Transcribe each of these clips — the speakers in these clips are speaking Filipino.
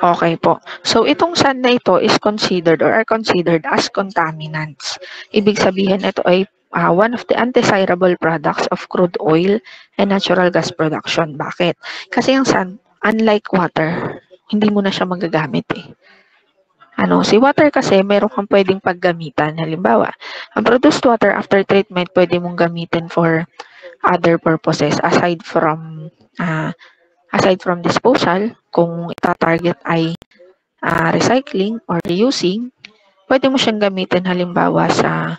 Okay po. So, itong sand na ito is considered or are considered as contaminants. Ibig sabihin, ito ay one of the undesirable products of crude oil and natural gas production. Bakit? Kasi ang sand, unlike water, hindi mo na siya magagamit eh. Si water kasi, meron kang pwedeng paggamitan. Halimbawa, ang produced water after treatment, pwede mong gamitin for other purposes aside from disposal. Kung ita-target ay recycling or reusing, pwede mo siyang gamitin halimbawa sa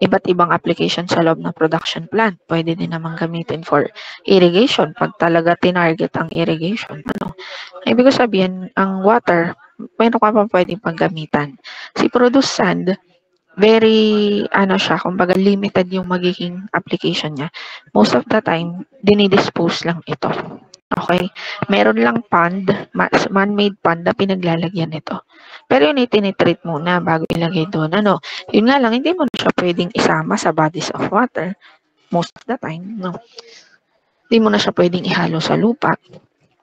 iba't ibang application sa loob ng production plant. Pwede din naman gamitin for irrigation pag talaga tinarget ang irrigation. Ibig sabihin, ang water, meron ka pa pwedeng paggamitan. Si produced sand, very, kumbaga limited yung magiging application niya. Most of the time, dinidispose lang ito. Okay? Meron lang pond, man-made pond na pinaglalagyan nito. Pero yun ay tinitreat muna bago ilagay doon. Yun nga lang, hindi mo na siya pwedeng isama sa bodies of water most of the time. Hindi mo na siya pwedeng ihalo sa lupa.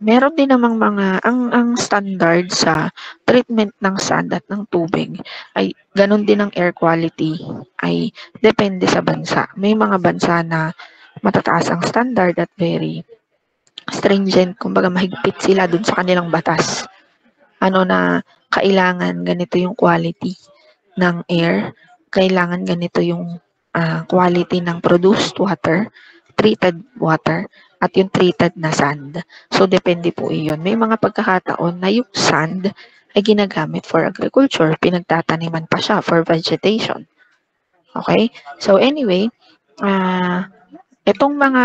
Meron din namang ang standard sa treatment ng sand at ng tubig ay ganun din ang air quality ay depende sa bansa. May mga bansa na matataas ang standard at very stringent, kumbaga mahigpit sila dun sa kanilang batas. Na kailangan ganito yung quality ng air, kailangan ganito yung quality ng produced water, treated water, at yung treated na sand. So, depende po iyon. May mga pagkakataon na yung sand ay ginagamit for agriculture, pinagtataniman pa siya for vegetation. Okay? So, anyway, itong mga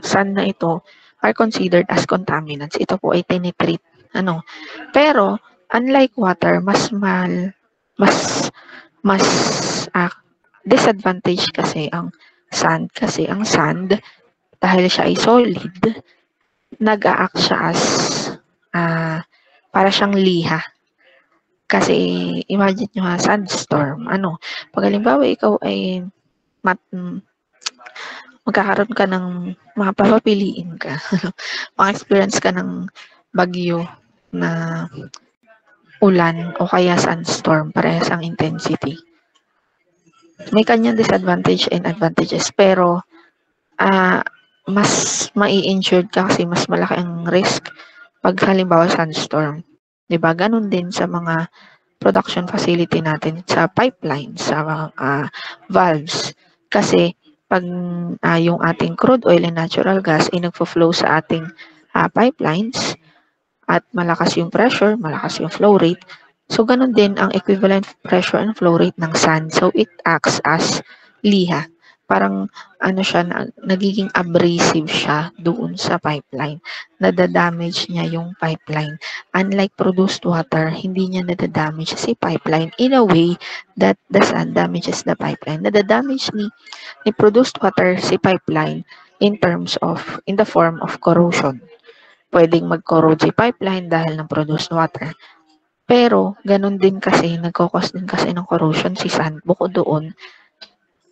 sand na ito are considered as contaminants. Ito po ay tinitreat. Pero, unlike water, mas disadvantage kasi ang sand. Kasi ang sand, dahil siya ay solid, nag-a-act siya as para siyang liha. Kasi, imagine nyo ha, sandstorm. Pag halimbawa ikaw ay magkakaroon ka ng mapapapiliin ka. Maka-experience ka ng bagyo na ulan o kaya sandstorm, parehas ang intensity. May kanyang disadvantage and advantages, pero mas mai-injured ka kasi mas malaki ang risk pag halimbawa sandstorm. Diba? Ganun din sa mga production facility natin, sa pipelines, sa valves. Kasi pag yung ating crude oil and natural gas ay nagfo-flow sa ating pipelines at malakas yung pressure, malakas yung flow rate, so ganun din ang equivalent pressure and flow rate ng sand. So it acts as liha. Parang siya, nagiging abrasive siya doon sa pipeline. Nadadamage niya yung pipeline. Unlike produced water, hindi niya nadadamage si pipeline in a way that the sand damages the pipeline. Nadadamage ni produced water si pipeline in the form of corrosion. Pwedeng mag-corrode si pipeline dahil ng produced water. Pero, ganun din kasi, nagkakos din kasi ng corrosion si sand. Bukod doon,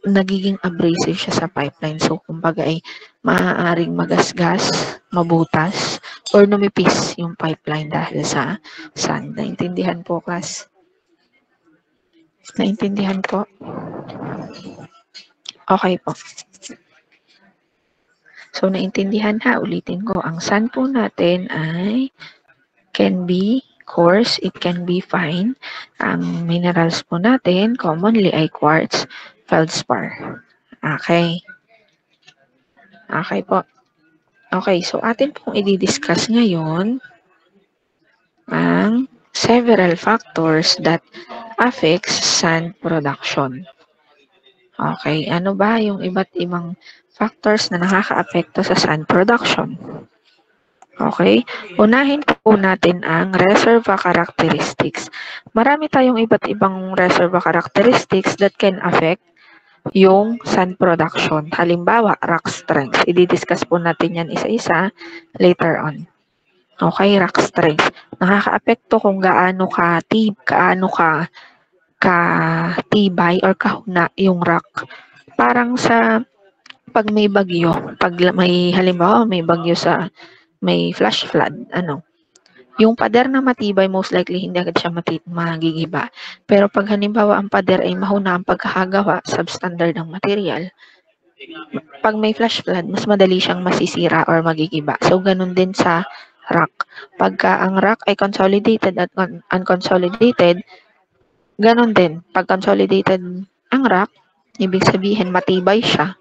nagiging abrasive siya sa pipeline. So, kumbaga ay maaaring magasgas, mabutas, or numipis yung pipeline dahil sa sand. Naintindihan po, class? Naintindihan po? Okay po. So, naintindihan ha, ulitin ko. Ang sand po natin ay can be coarse, it can be fine. Ang minerals po natin, commonly ay quartz, feldspar. Okay. Okay po. Okay, so atin pong i-discuss ngayon ang several factors that affects sand production. Okay, ano ba yung iba't ibang factors na nakaka-apekto sa sand production? Okay, unahin po natin ang reservoir characteristics. Marami tayong iba't ibang reservoir characteristics that can affect yung sand production. Halimbawa, rock strength. I-discuss po natin yan isa-isa later on. Okay, rock strength. Nakaka-apekto kung gaano ka tibay or kahuna yung rock. Parang sa pag may bagyo, pag may halimbawa may bagyo may flash flood, yung pader na matibay most likely hindi agad siya magigiba. Pero pag halimbawa ang pader ay mahuna ang pagkakagawa, substandard ang material, pag may flash flood, mas madali siyang masisira or magigiba. So, ganun din sa rock. Pagka ang rock ay consolidated at unconsolidated, ganun din. Pag consolidated ang rock, ibig sabihin matibay siya.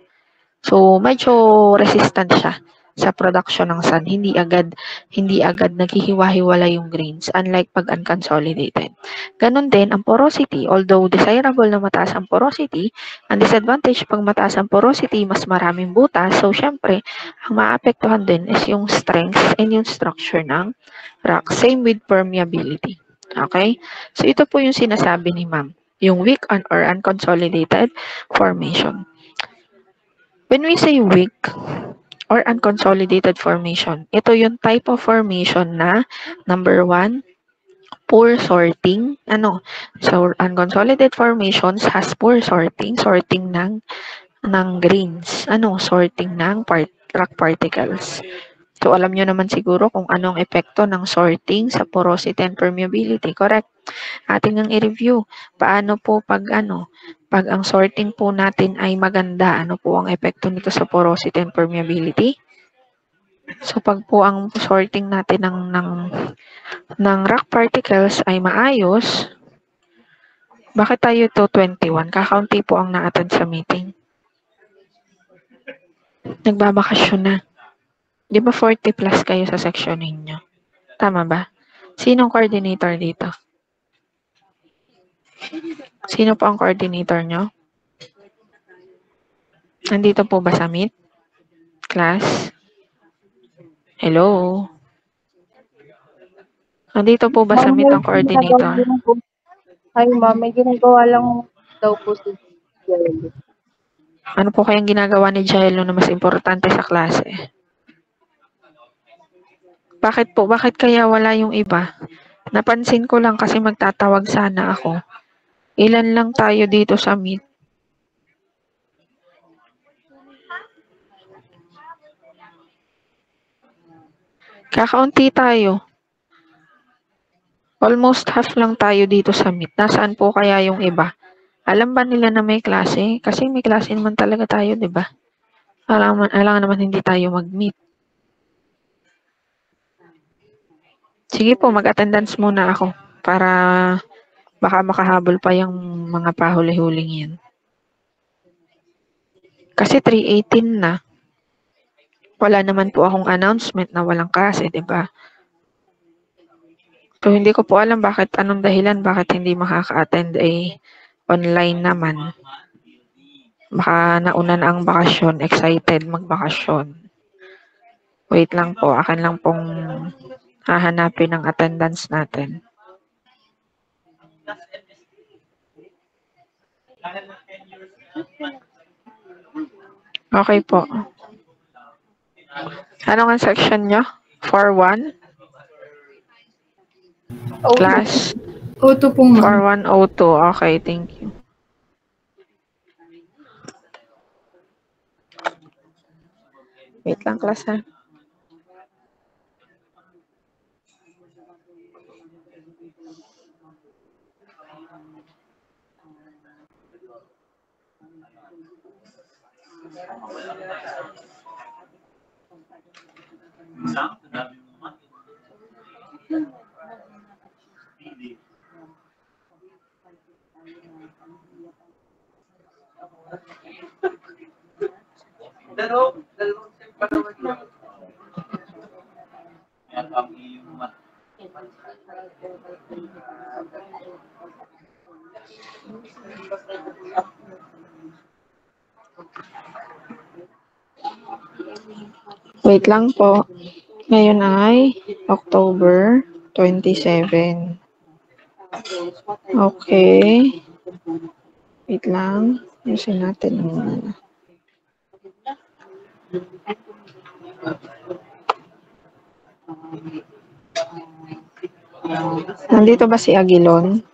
So, medyo resistant siya sa production ng sand. Hindi agad naghihiwa-hiwala yung grains, unlike pag unconsolidated. Ganon din ang porosity. Although desirable na mataas ang porosity, ang disadvantage pag mataas ang porosity, mas maraming butas. So, syempre, ang maapektuhan din is yung strength and yung structure ng rock. Same with permeability. Okay? So, ito po yung sinasabi ni ma'am. Yung weak or unconsolidated formation. When we say weak or unconsolidated formation, ito yung type of formation na number 1, poor sorting. So, unconsolidated formations has poor sorting ng grains. Sorting ng rock particles. So, alam nyo naman siguro kung anong epekto ng sorting sa porosity and permeability. Correct? Ating ang i-review. Paano po pag ang sorting po natin ay maganda, ano po ang epekto nito sa porosity and permeability? So, pag po ang sorting natin ng rock particles ay maayos, bakit tayo to 21? Kakaunti po ang na-attend sa meeting. Nagbabakasyon na. Di ba 40 plus kayo sa section ninyo? Tama ba? Sinong coordinator dito? Sino po ang coordinator nyo? Nandito po ba sa meet? Class? Hello? Nandito po ba sa meet ang coordinator? Hi ma'am, may ginagawa lang daw po si Jello. Ano po kayang ginagawa ni Jello na mas importante sa klase? Bakit po? Bakit kaya wala yung iba? Napansin ko lang kasi magtatawag sana ako. Ilan lang tayo dito sa meet? Kakaunti tayo. Almost half lang tayo dito sa meet. Nasaan po kaya yung iba? Alam ba nila na may klase? Kasi may klase naman talaga tayo, di ba? Alam naman hindi tayo mag-meet. Sige po, mag-attendance muna ako para baka makahabol pa yung mga pahuli-huling yan. Kasi 3:18 na. Wala naman po akong announcement na walang klase, di ba? So, hindi ko po alam anong dahilan bakit hindi makaka-attend online naman. Baka nauna na ang bakasyon, excited magbakasyon. Wait lang po, akin lang pong hahanapin ang attendance natin. Okay po. Ano nga section nyo? 4-1? Class? O2 po ma'am. 4102. Okay, thank you. Wait lang, class ha. Wait lang po. Ngayon ay October 27. Okay. Wait lang. Ayusin natin muna. Nandito ba si Aguilon?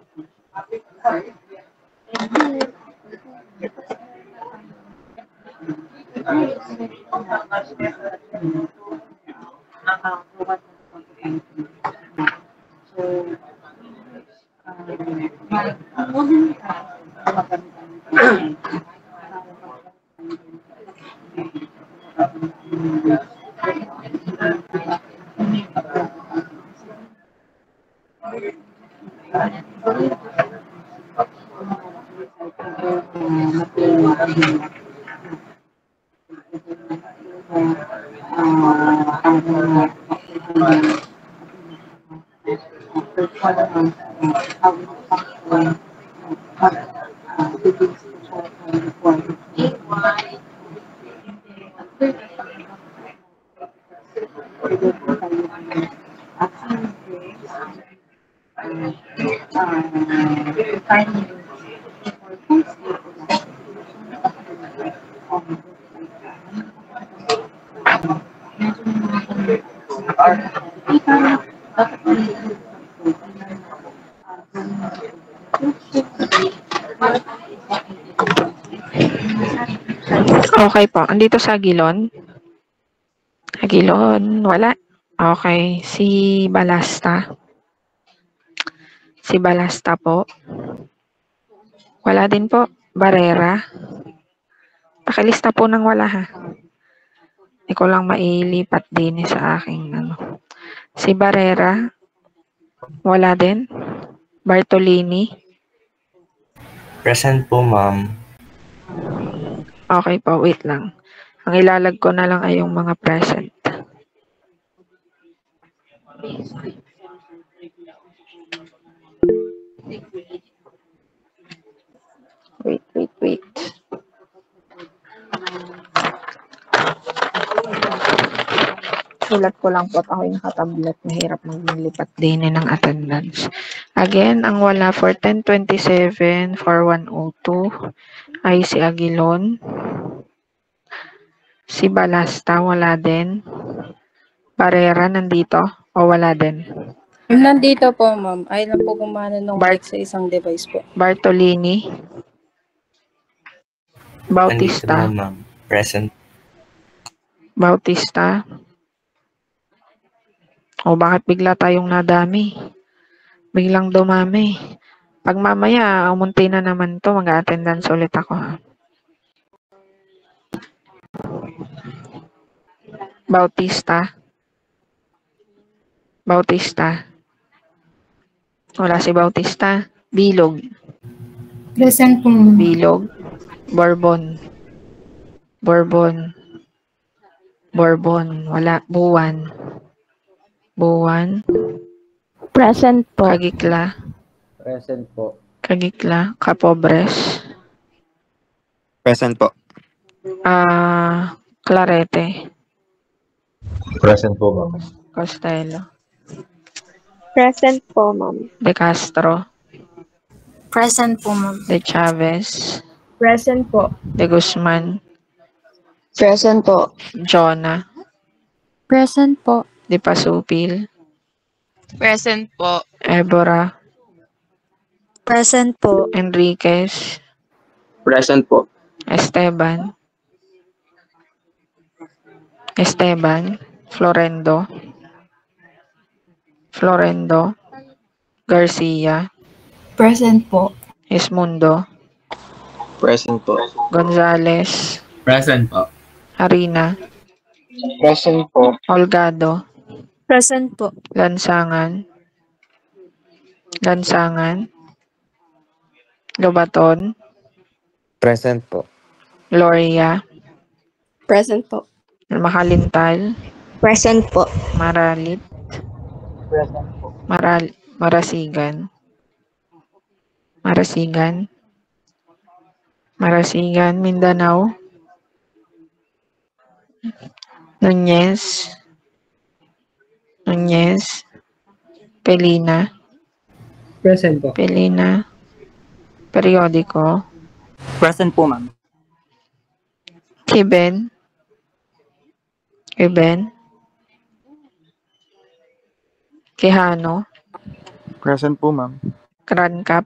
Okay po. Andito sa Aguilon? Aguilon, wala. Okay. Si Balasta? Si Balasta po? Wala din po. Barrera? Pakilista po ng wala ha. Hindi ko lang mailipat din sa aking ano. Si Barrera? Wala din. Bartolini? Present po, ma'am. Okay po, wait lang. Ang ilalag ko na lang ay yung mga present. Wait. Sulat ko lang po at ako'y nakatablet. Mahirap maglipat din ng attendance. Again, ang wala for 1027 for 102 ay si Aguilon. Si Balasta, wala din. Barrera, nandito o wala din? Nandito po, ma'am. Ay lang po gumana ng mic sa isang device po. Bartolini? Nandito Bautista? naman, ma'am. Present. Bautista? O bakit bigla tayong nadami? Biglang dumami. Pag mamaya, umunti na naman to, mag-attendance ulit ako. Bautista? Wala si Bautista. Bilog? Present po, ma'am. Bilog? Bourbon? Wala. Buwan? Present po. Kagikla? Present po. Kapobres? Present po. Clarete? Present po, ma'am. Costello? Present po, ma'am. De Castro? Present po, ma'am. De Chavez? Present po. De Guzman? Present po. Jonah? Present po. De Pasupil? Present po. Ebora? Present po. Enriquez? Present po. Esteban? Florendo? Garcia? Present po. Esmundo? Present po. Gonzales? Present po. Harina? Present po. Holgado? Present po. Lansangan? Lobaton? Present po. Gloria? Present po. Makalintal? Present po. Maralit? Present po. Marasigan? Mindanao? Nunez? Pelina? Present po. Periodiko? Present po, ma'am. Kiben? Quijano? Present po, ma'am. Rancap?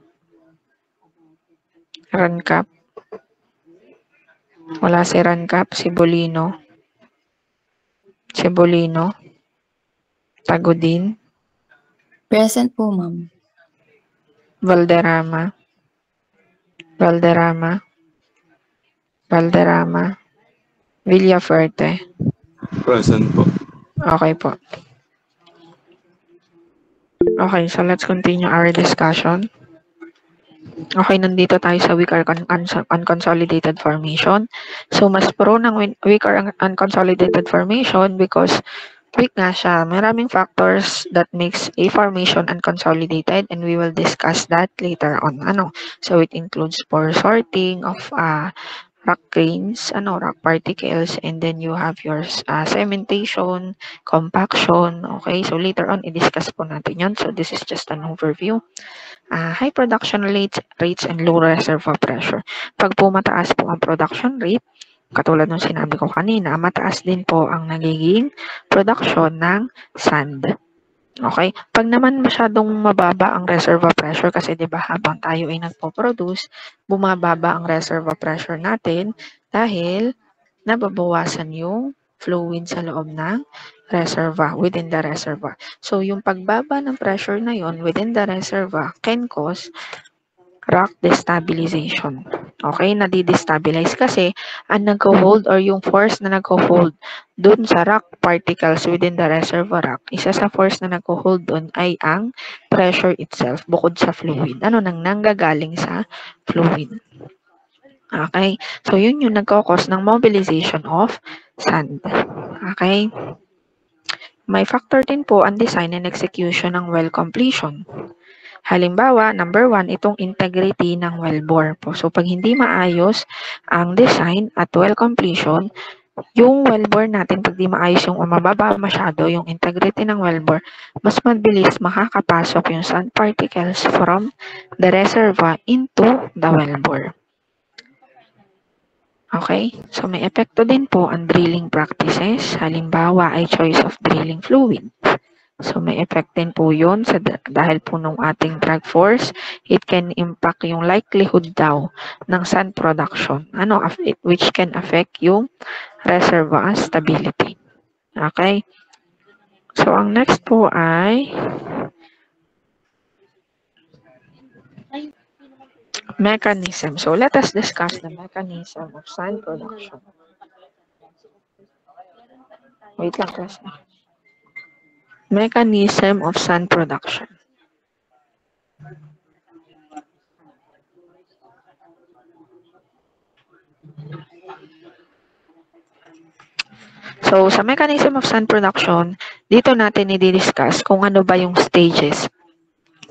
Wala si Rancap. Si Bolino? Cebolino. Tagudin. Present po, ma'am. Valderrama. Valderrama. Valderrama. Villafuerte. Present po. Okay po. Okay, so let's continue our discussion. Okay, nandito tayo sa weak or unconsolidated formation. So, mas prone ng weak or unconsolidated formation because weak nga siya. Maraming factors that makes a formation unconsolidated and we will discuss that later on. So, it includes pore sorting of rock grains, rock particles, and then you have your cementation, compaction. Okay, so later on, i-discuss po natin yun. So, this is just an overview. High production rates and low reservoir pressure. Pag po mataas po ang production rate, katulad ng sinabi ko kanina, mataas din po ang nagiging production ng sand. Okay? Pag naman masyadong mababa ang reservoir pressure, kasi di ba habang tayo ay nagpo-produce, bumababa ang reservoir pressure natin dahil nababawasan yung fluid sa loob ng reservoir, within the reservoir. So, yung pagbaba ng pressure na yon within the reservoir can cause rock destabilization. Okay, nadi-destabilize kasi ang nagko-hold or yung force na nagko-hold dun sa rock particles within the reservoir rock, isa sa force na nagko-hold dun ay ang pressure itself bukod sa fluid. Nang nanggagaling sa fluid. Okay, so yun yung nagko-cause ng mobilization of sand. Okay, may factor din po ang design and execution ng well completion. Halimbawa, number 1, itong integrity ng wellbore po. So, pag hindi maayos ang design at well completion, yung wellbore natin, pag di maayos yung mababa masyado, yung integrity ng wellbore, mas mabilis makakapasok yung sand particles from the reservoir into the wellbore. Okay? So, may epekto din po ang drilling practices. Halimbawa ay choice of drilling fluid. So, may effect din po yun dahil po nung ating drag force, it can impact yung likelihood daw ng sand production, which can affect yung reservoir stability. Okay? So, ang next po ay mechanism. So, let us discuss the mechanism of sand production. Wait lang, class. Mechanism of sand production. So, sa mechanism of sand production, dito natin i-discuss kung ano ba yung stages.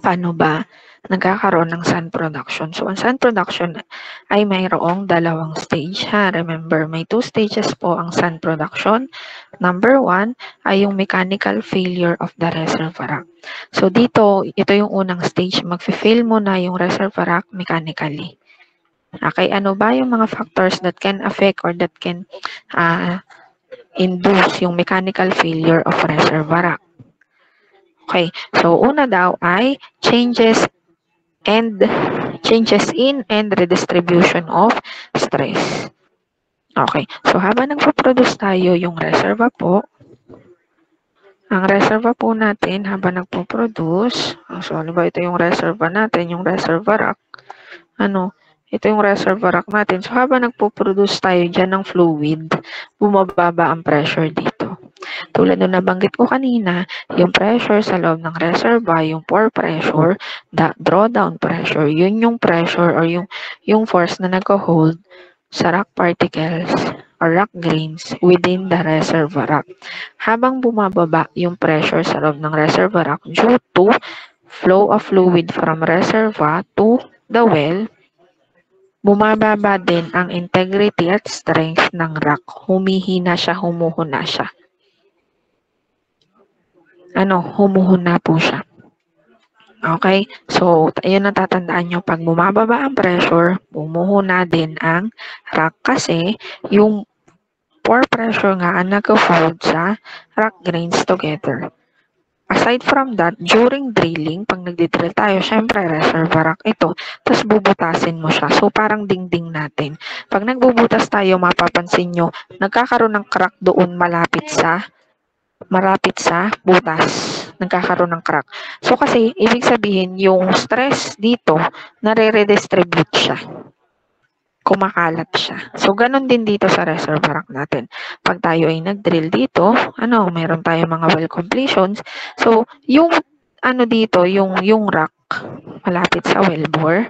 Paano ba nagkakaroon ng sand production? So, ang sand production ay mayroong dalawang stage. Remember, may 2 stages po ang sand production. Number 1 ay yung mechanical failure of the reservoir rock. So, dito, ito yung unang stage. Mag-fail mo na yung reservoir rock mechanically. Okay, ano ba yung mga factors that can affect or that can induce yung mechanical failure of reservoir rock? Okay, so una daw ay changes in and redistribution of stress. Okay, so habang nagpo-produce tayo yung reservoir po, ang reservoir po natin habang nagpo-produce, so ano ba ito yung reservoir natin, yung reservoir rock, ito yung reservoir rock natin. So habang nagpo-produce tayo dyan ng fluid, bumababa ang pressure dito. Tulad nung nabanggit ko kanina, yung pressure sa loob ng reservoir, yung pore pressure, drawdown pressure, yun yung pressure or yung force na nag-hold sa rock particles or rock grains within the reservoir rock. Habang bumababa yung pressure sa loob ng reservoir rock due to flow of fluid from reservoir to the well, bumababa din ang integrity at strength ng rock. Humihina siya, humuhuna siya. Humuhuna po siya. Okay? So, yun ang tatandaan nyo. Pag bumababa ang pressure, humuhuna din ang rock kasi yung pore pressure nga ang nag-hold sa rock grains together. Aside from that, during drilling, pag nagdi-drill tayo, syempre reservoir rock ito, tapos bubutasin mo siya. So, parang dingding natin. Pag nagbubutas tayo, mapapansin nyo, nagkakaroon ng crack doon malapit sa marapit sa butas, nagkakaroon ng crack. So kasi, ibig sabihin, yung stress dito, nare-redistribute siya. Kumakalat siya. So, ganun din dito sa reservoir rock natin. Pag tayo ay nag-drill dito, meron tayong mga well completions. So, yung dito, yung rock, malapit sa wellbore,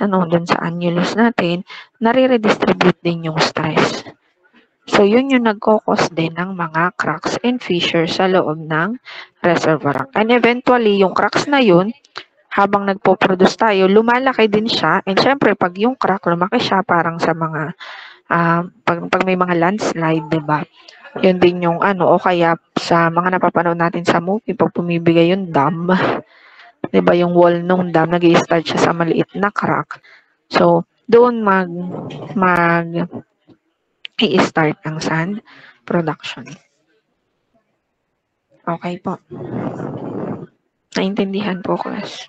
dun sa annulus natin, nare-redistribute din yung stress. So, yun yung nagkokos din ng mga cracks and fissures sa loob ng reservoir rock. And eventually, yung cracks na yun, habang nagpo-produce tayo, lumalaki din siya. And syempre, pag yung crack, lumaki siya parang sa mga, pag may mga landslide, diba? Yun din yung o kaya sa mga napapanood natin sa movie, pag pumibigay yung dam, diba yung wall nung dam, nag-i-start siya sa maliit na crack. So, doon i-start ang sand production. Okay po. Naintindihan po, class.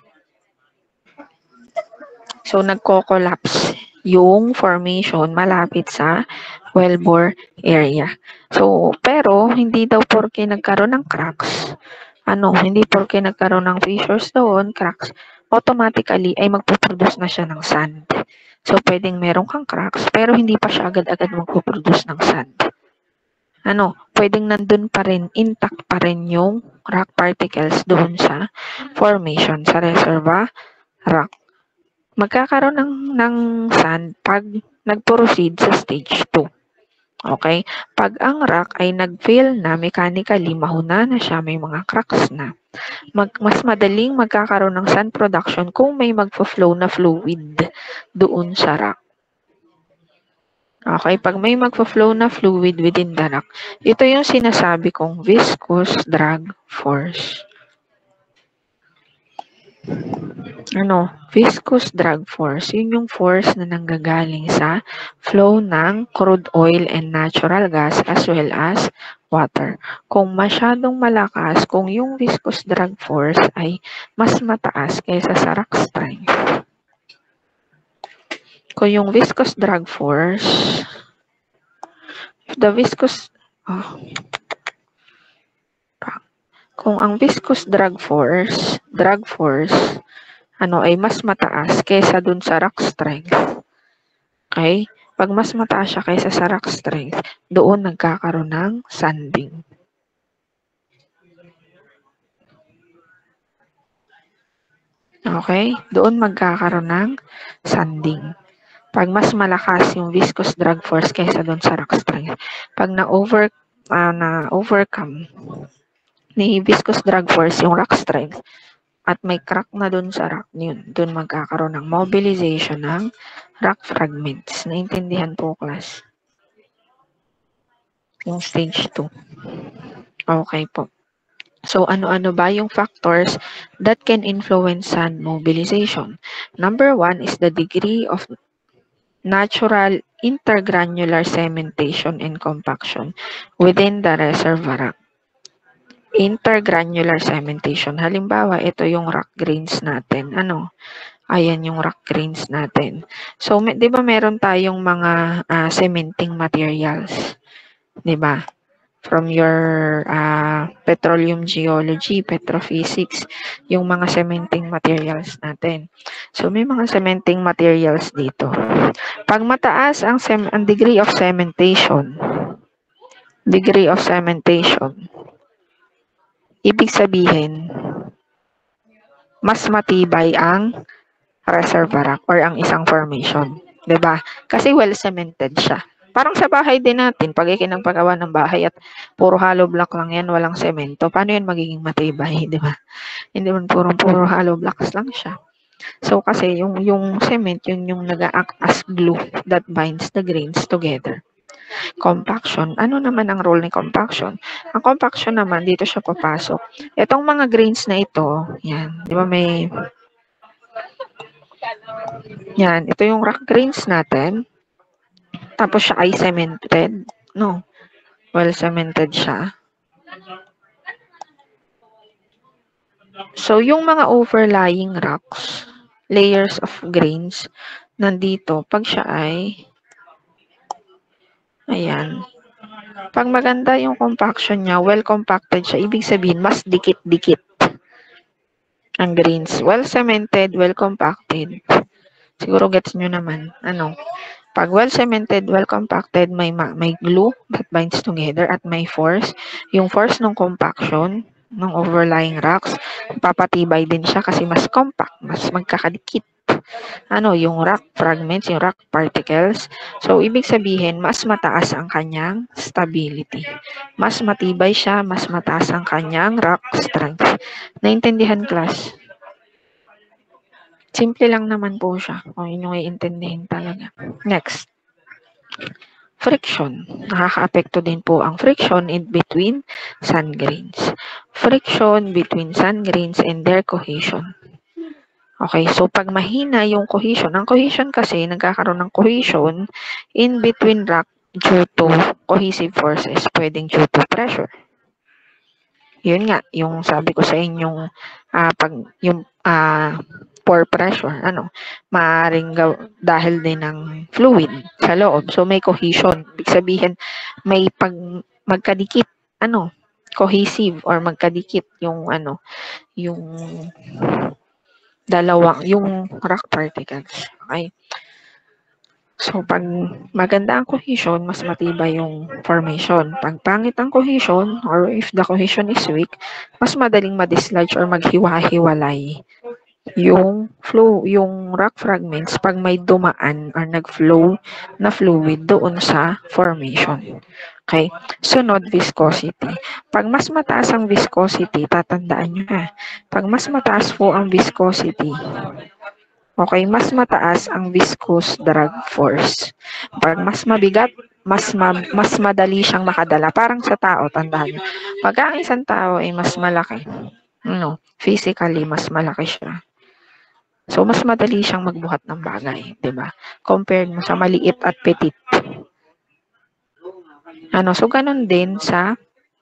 So, nagko-collapse yung formation malapit sa wellbore area. So, pero hindi daw porke nagkaroon ng cracks, hindi porke nagkaroon ng fissures doon, cracks, automatically ay magpo-produce na siya ng sand. So, pwedeng meron kang cracks, pero hindi pa siya agad-agad magpo-produce ng sand. Pwedeng nandun pa rin, intact pa rin yung rock particles doon sa formation, sa reservoir rock. Magkakaroon ng sand pag nag-proceed sa stage 2. Okay? Pag ang rock ay nag-fail na mechanically, mahuna na siya, may mga cracks na, mas madaling magkakaroon ng sand production kung may magfo-flow na fluid doon sa rock. Okay, pag may magfo-flow na fluid within the rock, ito yung sinasabi kong viscous drag force. Viscous drag force, yun yung force na nanggagaling sa flow ng crude oil and natural gas as well as water. Kung masyadong malakas, kung yung viscous drag force ay mas mataas kaysa sa rock strength. Kung yung viscous drag force, kung ang viscous drag force ay mas mataas kaysa dun sa rock strength. Okay? Pag mas mataas siya kaysa sa rock strength, doon nagkakaroon ng sanding. Okay? Doon magkakaroon ng sanding. Pag mas malakas yung viscous drag force kaysa doon sa rock strength. Pag na-overcome ni viscous drag force yung rock strength, at may crack na dun sa rock, dun magkakaroon ng mobilization ng rock fragments. Naintindihan po, class? Yung stage 2. Okay po. So, ano-ano ba yung factors that can influence sand mobilization? Number 1 is the degree of natural intergranular cementation and compaction within the reservoir rock. Intergranular cementation. Halimbawa, ito yung rock grains natin. Ayan yung rock grains natin. So, di ba meron tayong mga cementing materials? Di ba? From your petroleum geology, petrophysics, yung mga cementing materials natin. So, may mga cementing materials dito. Pag mataas ang degree of cementation, ibig sabihin, mas matibay ang reservoir rock or ang isang formation. 'Di ba? Kasi well cemented siya. Parang sa bahay din natin, pag ikinagpagawa ng bahay at puro hollow block lang yan, walang semento, paano yan magiging matibay, 'di ba? Hindi man puro hollow blocks lang siya. So kasi yung cement, yun yung nag-act as glue that binds the grains together. Compaction. Ano naman ang role ni compaction? Ang compaction naman, dito siya papasok. Itong mga grains na ito, yan, di ba may, yan, ito yung rock grains natin. Tapos siya ay cemented. No, well cemented siya. So, yung mga overlying rocks, layers of grains, nandito, pag siya ay, ayan, Pag maganda yung compaction niya, well compacted siya, ibig sabihin mas dikit-dikit ang grains. Well cemented, well compacted. Siguro gets nyo naman. Pag well cemented, well compacted, may glue that binds together at may force. Yung force ng compaction ng overlying rocks, papatibay din siya kasi mas compact, mas magkakadikit. Yung rock fragments, yung rock particles. So, ibig sabihin, mas mataas ang kanyang stability. Mas matibay siya, mas mataas ang kanyang rock strength. Naintindihan, class? Simple lang naman po siya. Kung inyong iintindihin talaga. Next. Friction. Nakaka-apekto din po ang friction in between sand grains. Friction between sand grains and their cohesion. Okay, so pag mahina yung cohesion, ang cohesion kasi nagkakaroon ng cohesion in between rock due to cohesive forces, pwedeng due to pressure. Yun nga, yung sabi ko sa inyong pore pressure, maaaring dahil din ng fluid sa loob. So, may cohesion. Ibig sabihin, may magkadikit, cohesive or magkadikit yung rock particles. Okay? So, pag maganda ang cohesion, mas matibay yung formation. Pag pangit ang cohesion, or if the cohesion is weak, mas madaling ma-dislodge or maghiwa-hiwalay yung rock fragments pag may dumaan or nag-flow na fluid doon sa formation. Okay? Sunod, viscosity. Pag mas mataas ang viscosity, tatandaan nyo pag mas mataas po ang viscosity, okay, mas mataas ang viscous drag force. Pag mas mabigat, mas madali siyang makadala. Parang sa tao, tandaan nyo. Pag ang isang tao ay mas malaki, physically, mas malaki siya. So, mas madali siyang magbuhat ng bagay, di ba? Compared mo sa maliit at petit. So, ganun din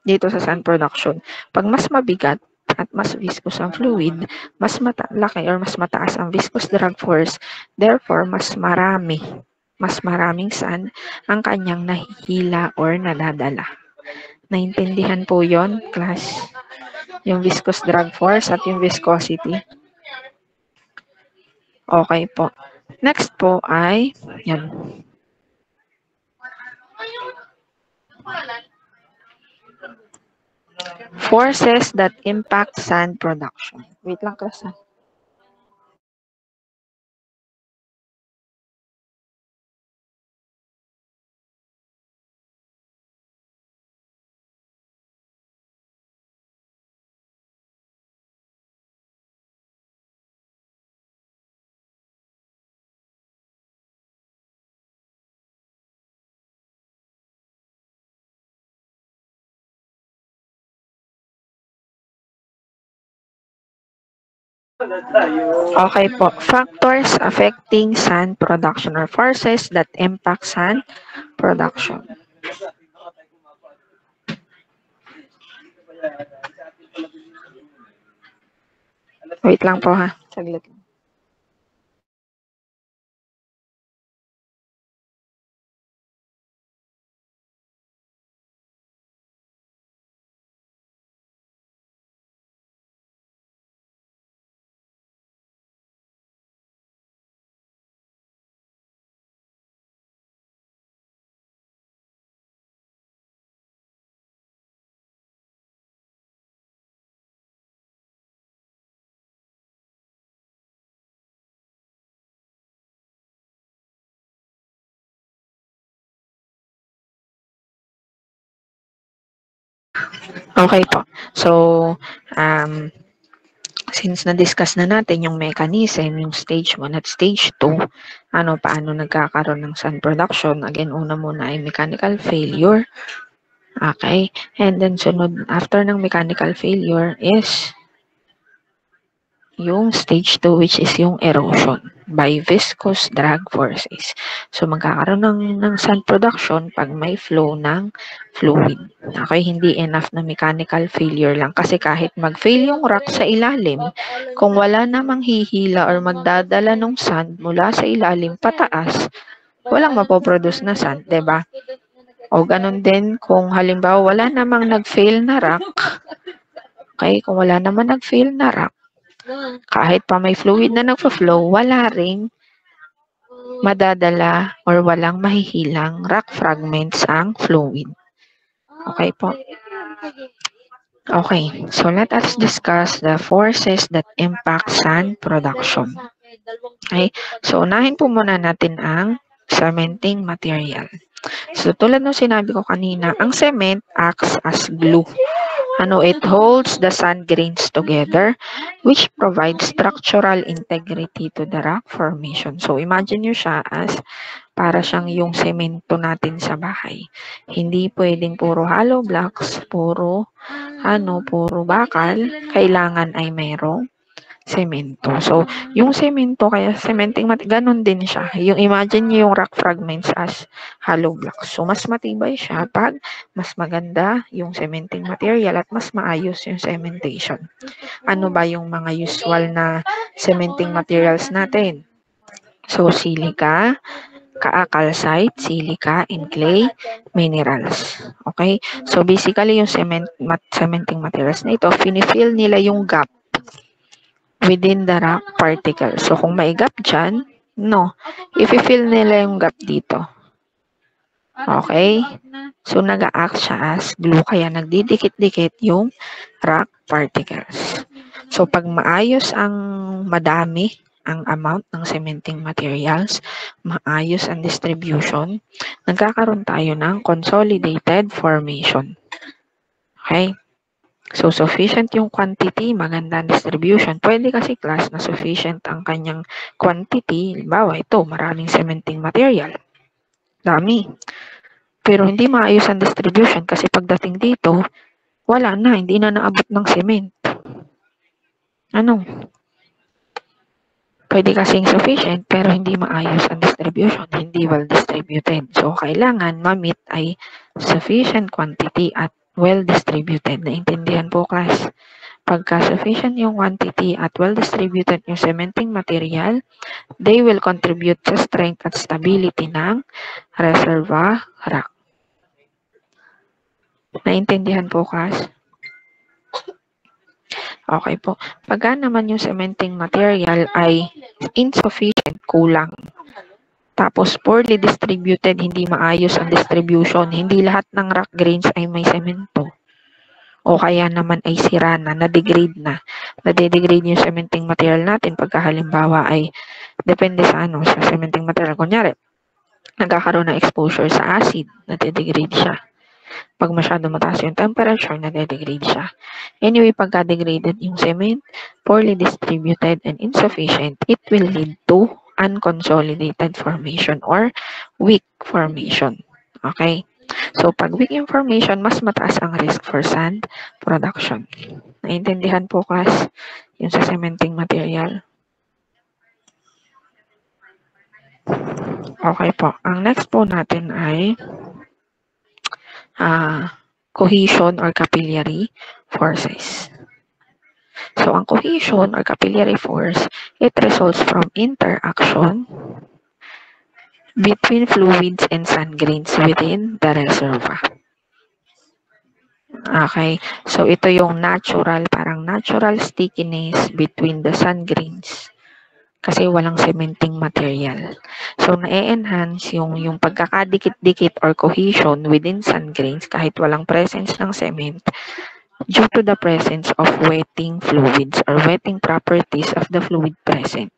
dito sa sand production. Pag mas mabigat at mas viscous ang fluid, mas malaki or mas mataas ang viscous drag force, therefore, mas maraming sand ang kanyang nahihila or nadadala. Naintindihan po yon, class? Yung viscous drag force at yung viscosity. Okay po. Next po ay, yan. Forces that impact sand production. Wait lang, class. Okay po. Factors affecting sand production or forces that impact sand production. Wait lang po ha. Saglit. Okay po. So, since na-discuss na natin yung mechanism, yung stage 1 at stage 2, paano nagkakaroon ng sand production, again, una muna ay mechanical failure. Okay? And then, sunod, after ng mechanical failure is yung stage 2, which is yung erosion by viscous drag forces. So, magkakaroon ng sand production pag may flow ng fluid. Okay, hindi enough na mechanical failure lang. Kasi kahit mag-fail yung rock sa ilalim, kung wala namang hihila or magdadala ng sand mula sa ilalim pataas, walang mapoproduce na sand, diba? O ganun din kung halimbawa wala namang nag-fail na rock. Okay, kung wala naman nag-fail na rock, kahit pa may fluid na nagpa-flow, wala ring madadala or walang mahihilang rock fragments ang fluid. Okay po. Okay, so let us discuss the forces that impact sand production. Okay, so unahin po muna natin ang cementing material. So tulad ng sinabi ko kanina, ang cement acts as glue. It holds the sand grains together, which provides structural integrity to the rock formation. So imagine nyo siya as para siyang yung semento natin sa bahay. Hindi pwedeng puro hollow blocks, puro bakal, kailangan ay mayroong semento. So, yung semento, kaya cementing ganun din siya. Yung imagine niyo yung rock fragments as hollow blocks. So, mas matibay siya pag mas maganda yung cementing material at mas maayos yung cementation. Ano ba yung mga usual na cementing materials natin? So, silica, calcite, silica, and clay minerals. Okay? So, basically, yung cementing materials na ito, finifill nila yung gap within the rock particle. So, kung may gap dyan, i-fill nila yung gap dito. Okay? So, nag-a-act siya as glue, kaya nagdidikit-dikit yung rock particles. So, pag maayos ang madami ang amount ng cementing materials, maayos ang distribution, nagkakaroon tayo ng consolidated formation. Okay? So, sufficient yung quantity, maganda ang distribution. Pwede kasi class na sufficient ang kanyang quantity. Halimbawa, ito, maraming cementing material. Dami. Pero hindi maayos ang distribution kasi pagdating dito, wala na, hindi na naabot ng cement. Pwede kasing sufficient pero hindi maayos ang distribution, hindi well distributed. So, kailangan ma-meet ay sufficient quantity at well distributed. Naintindihan po, class? Pagka sufficient yung quantity at well distributed yung cementing material, they will contribute sa strength at stability ng reservoir rock. Naintindihan po, class? Okay po. Pagka naman yung cementing material ay insufficient, kulang, tapos poorly distributed, hindi maayos ang distribution, hindi lahat ng rock grains ay may semento, o kaya naman ay sira na, na-degrade na. Nade-degrade yung cementing material natin pagka halimbawa ay, depende sa sa cementing material. Kunyari, nagkakaroon ng exposure sa acid, nade-degrade siya. Pag masyado mataas yung temperature, nade-degrade siya. Anyway, pagka degraded yung cement, poorly distributed and insufficient, it will lead to unconsolidated formation or weak formation. Okay? So, pag weak information, mas mataas ang risk for sand production. Naintindihan po, class, yung sa cementing material. Okay po. Ang next po natin ay cohesion or capillary forces. So, ang cohesion or capillary force, it results from interaction between fluids and sand grains within the reservoir. Okay. So, ito yung parang natural stickiness between the sand grains kasi walang cementing material. So, na-enhance yung pagkakadikit-dikit or cohesion within sand grains kahit walang presence ng cement due to the presence of wetting fluids or wetting properties of the fluid present.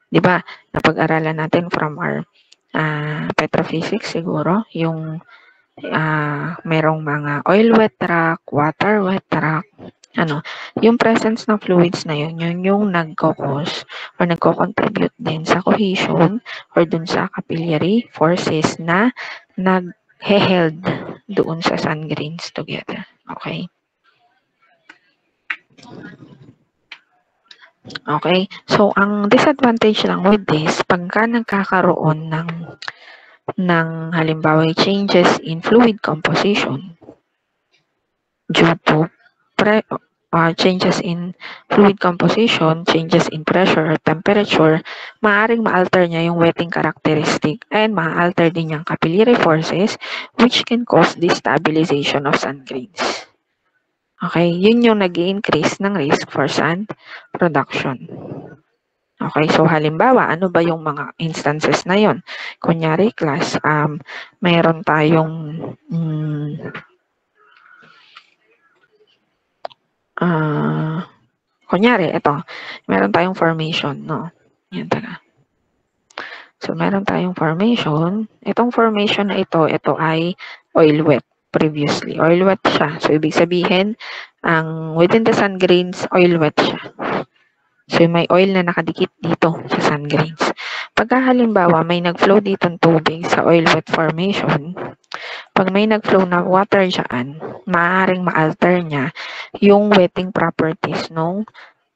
Diba? Napag-aralan natin from our petrophysics siguro, yung merong mga oil wet rock, water wet rock, yung presence ng fluids na yun yung nagko-cause or nagko-contribute din sa cohesion or dun sa capillary forces na nag-held doon sa sand grains together. Okay? Okay? So, ang disadvantage lang with this, pagka nagkakaroon ng halimbawa changes in fluid composition due to changes in fluid composition, changes in pressure or temperature, maaaring ma-alter niya yung wetting characteristic and ma-alter din yung capillary forces which can cause destabilization of sand grains. Okay, yun yung nag-i-increase ng risk for sand production. Okay, so halimbawa, ano ba yung mga instances na yon? Kunyari, class, mayroon tayong kunyari, ito, meron tayong formation, no? Yan, taga. So, meron tayong formation. Itong formation na ito ay oil wet previously. Oil wet siya. So, ibig sabihin, within the sand grains, oil wet siya. So, may oil na nakadikit dito sa sand grains. Pagka halimbawa, may nag-flow dito ng tubig sa oil wet formation, pag may nag-flow na water dyan, maaaring ma-alter niya yung wetting properties ng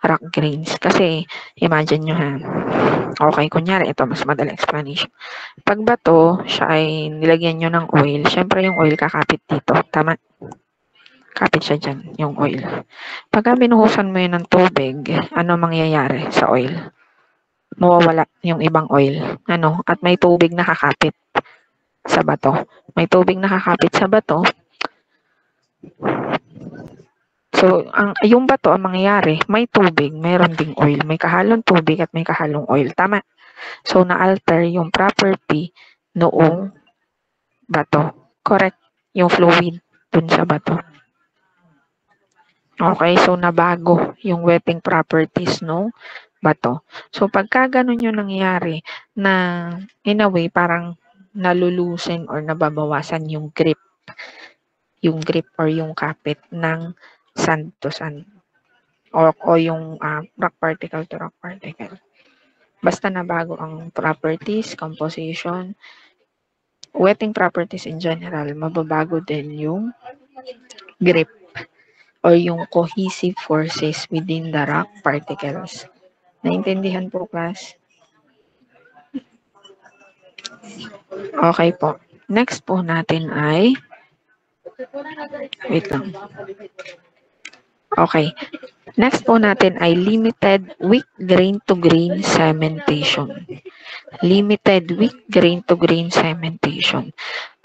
rock grains. Kasi, imagine nyo ha. Okay, kunyari, ito, mas madali explanation. Pag bato, siya ay nilagyan nyo ng oil, syempre yung oil kakapit dito. Tama? Kapit siya dyan, yung oil. Pagka binuhusan mo yun ng tubig, ano mangyayari sa oil? Mawawala yung ibang oil. At may tubig na kakapit sa bato. May tubig na kakapit sa bato. So, yung bato, ang mangyayari, may tubig, mayroon ding oil. May kahalong tubig at may kahalong oil. Tama? So, na-alter yung property noong bato. Correct? Yung fluid dun sa bato. Okay, so nabago yung wetting properties no bato. So pagka ganun yung nangyayari na in a way parang nalulusen or nababawasan yung grip or yung kapit ng sand to sand o yung rock particle to rock particle. Basta nabago ang properties, composition, wetting properties in general, mababago din yung grip or yung cohesive forces within the rock particles. Naintindihan po, class? Okay po. Next po natin ay wait lang. Okay. Next po natin ay limited weak grain to grain cementation. Limited weak grain to grain cementation.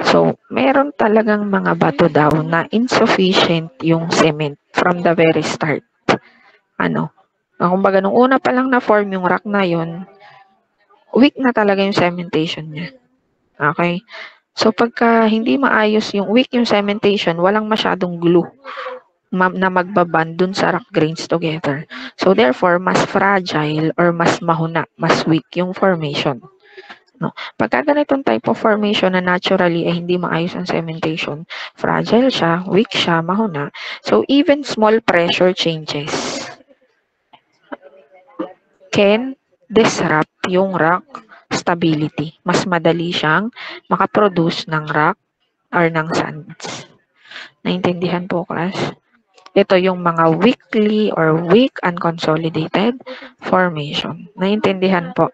So, meron talagang mga bato daw na insufficient yung cement from the very start. Kumbaga, nung una pa lang na-form yung rock na yun, weak na talaga yung cementation niya. Okay? So, pagka hindi maayos yung weak yung cementation, walang masyadong glue na magbaband dun sa rock grains together. So, therefore, mas fragile or mas mahuna, mas weak yung formation. No? Pagka ganitong type of formation na naturally ay hindi maayos ang cementation, fragile siya, weak siya, mahuna. So, even small pressure changes can disrupt yung rock stability. Mas madali siyang makaproduce ng rock or ng sands. Naintindihan po, class? Ito yung mga weakly or weak unconsolidated formation. Naintindihan po?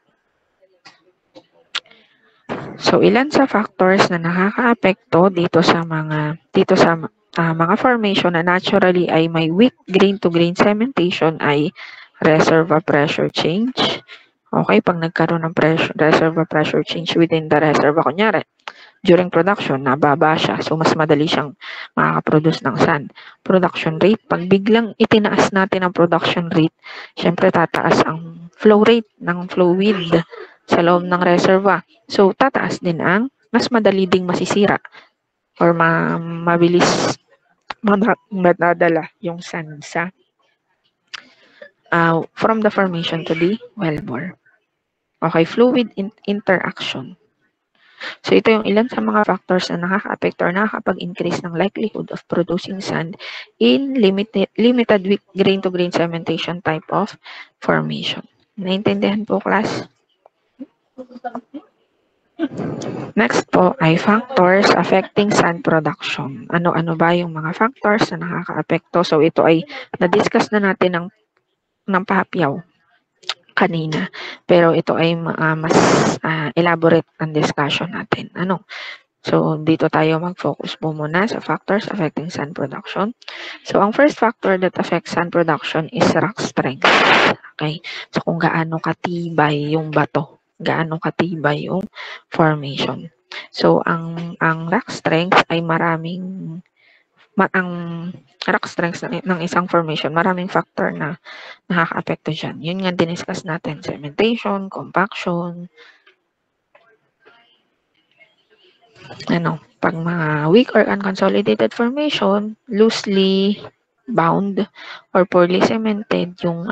So, ilan sa factors na nakakaapekto dito sa mga formation na naturally ay may weak grain-to-grain cementation ay reservoir pressure change. Okay, pag nagkaroon ng reservoir pressure change within the reservoir, kunyari, during production, nababa siya. So, mas madali siyang makakaproduce ng sand. Production rate, pag biglang itinaas natin ang production rate, syempre tataas ang flow rate ng fluid sa loob ng reservoir. So, tataas din ang mas madali ding masisira or mabilis madadala yung sand sa from the formation to the wellbore. Okay, fluid interaction. So, ito yung ilan sa mga factors na nakaka-apekto or nakakapag-increase ng likelihood of producing sand in limited weak grain-to-grain cementation type of formation. Naintindihan po, class? Next po ay factors affecting sand production. Ano-ano ba yung mga factors na nakaka-apekto? So, ito ay na-discuss na natin ng pahapyaw kanina. Pero ito ay mas elaborate ang discussion natin. So, dito tayo mag-focus po muna sa factors affecting sand production. So, ang first factor that affects sand production is rock strength. Okay? So, kung gaano katibay yung bato, gaano katibay yung formation. So, ang rock strength ay ang rock strength ng isang formation, maraming factor na nakaka-apekto dyan. Yun nga diniscuss natin, cementation, compaction, pag mga weak or unconsolidated formation, loosely bound or poorly cemented yung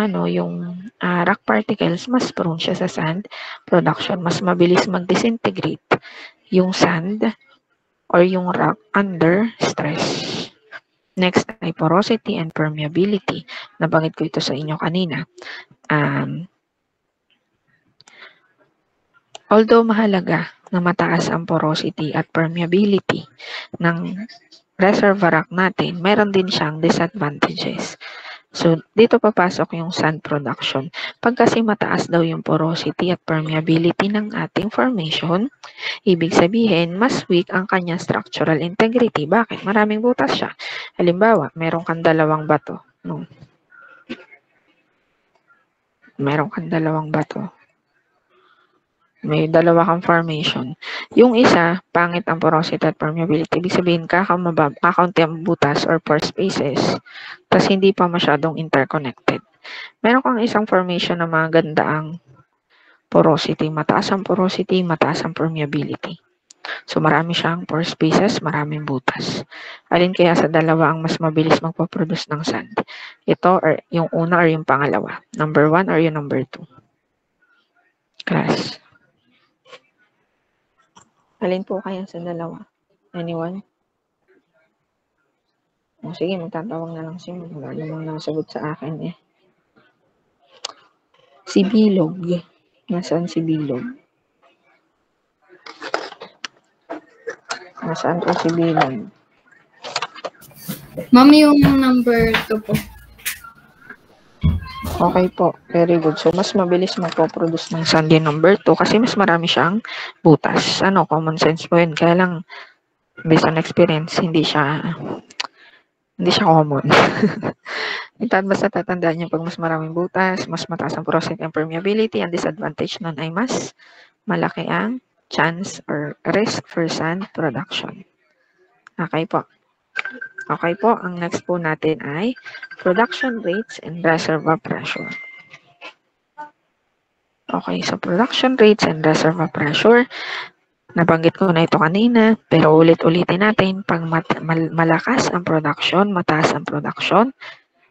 rock particles, mas prone siya sa sand production, mas mabilis mag-disintegrate yung sand or yung rock under stress. Next ay porosity and permeability. Nabanggit ko ito sa inyo kanina. Although mahalaga na mataas ang porosity at permeability ng reservoir rock natin, meron din siyang disadvantages. So, dito papasok yung sand production. Pag kasi mataas daw yung porosity at permeability ng ating formation, ibig sabihin, mas weak ang kanyang structural integrity. Bakit? Maraming butas siya. Halimbawa, meron kang dalawang bato. Meron kang dalawang bato. May dalawa kang formation. Yung isa, pangit ang porosity at permeability. Ibig sabihin, kakaunti ang butas or pore spaces, tas hindi pa masyadong interconnected. Meron kang isang formation na maganda ang porosity. Mataas ang porosity, mataas ang permeability. So, marami siyang pore spaces, maraming butas. Alin kaya sa dalawa ang mas mabilis magpaproduce ng sand? Ito, or yung una or yung pangalawa? Number 1 or yung number 2? Class. Alin po kaya sa dalawa? Anyone? O, sige, magtatawag na lang si Mo. Wala namang nasagot sa akin eh. Si Bilog. Nasaan si Bilog? Nasaan po si Bilog? Ma'am, yung number 2 po. Okay po. Very good. So, mas mabilis magpo-produce ng sand yung number 2 kasi mas marami siyang butas. Common sense po yun. Kaya lang, based on experience, hindi siya common. Basta tatandaan niyo pag mas maraming butas, mas mataas ang porosity and permeability, ang disadvantage nun ay mas malaki ang chance or risk for sand production. Okay po. Okay po, ang next po natin ay production rates and reservoir pressure. Okay, so production rates and reservoir pressure, nabanggit ko na ito kanina, pero ulit-ulitin natin, pag malakas ang production, mataas ang production,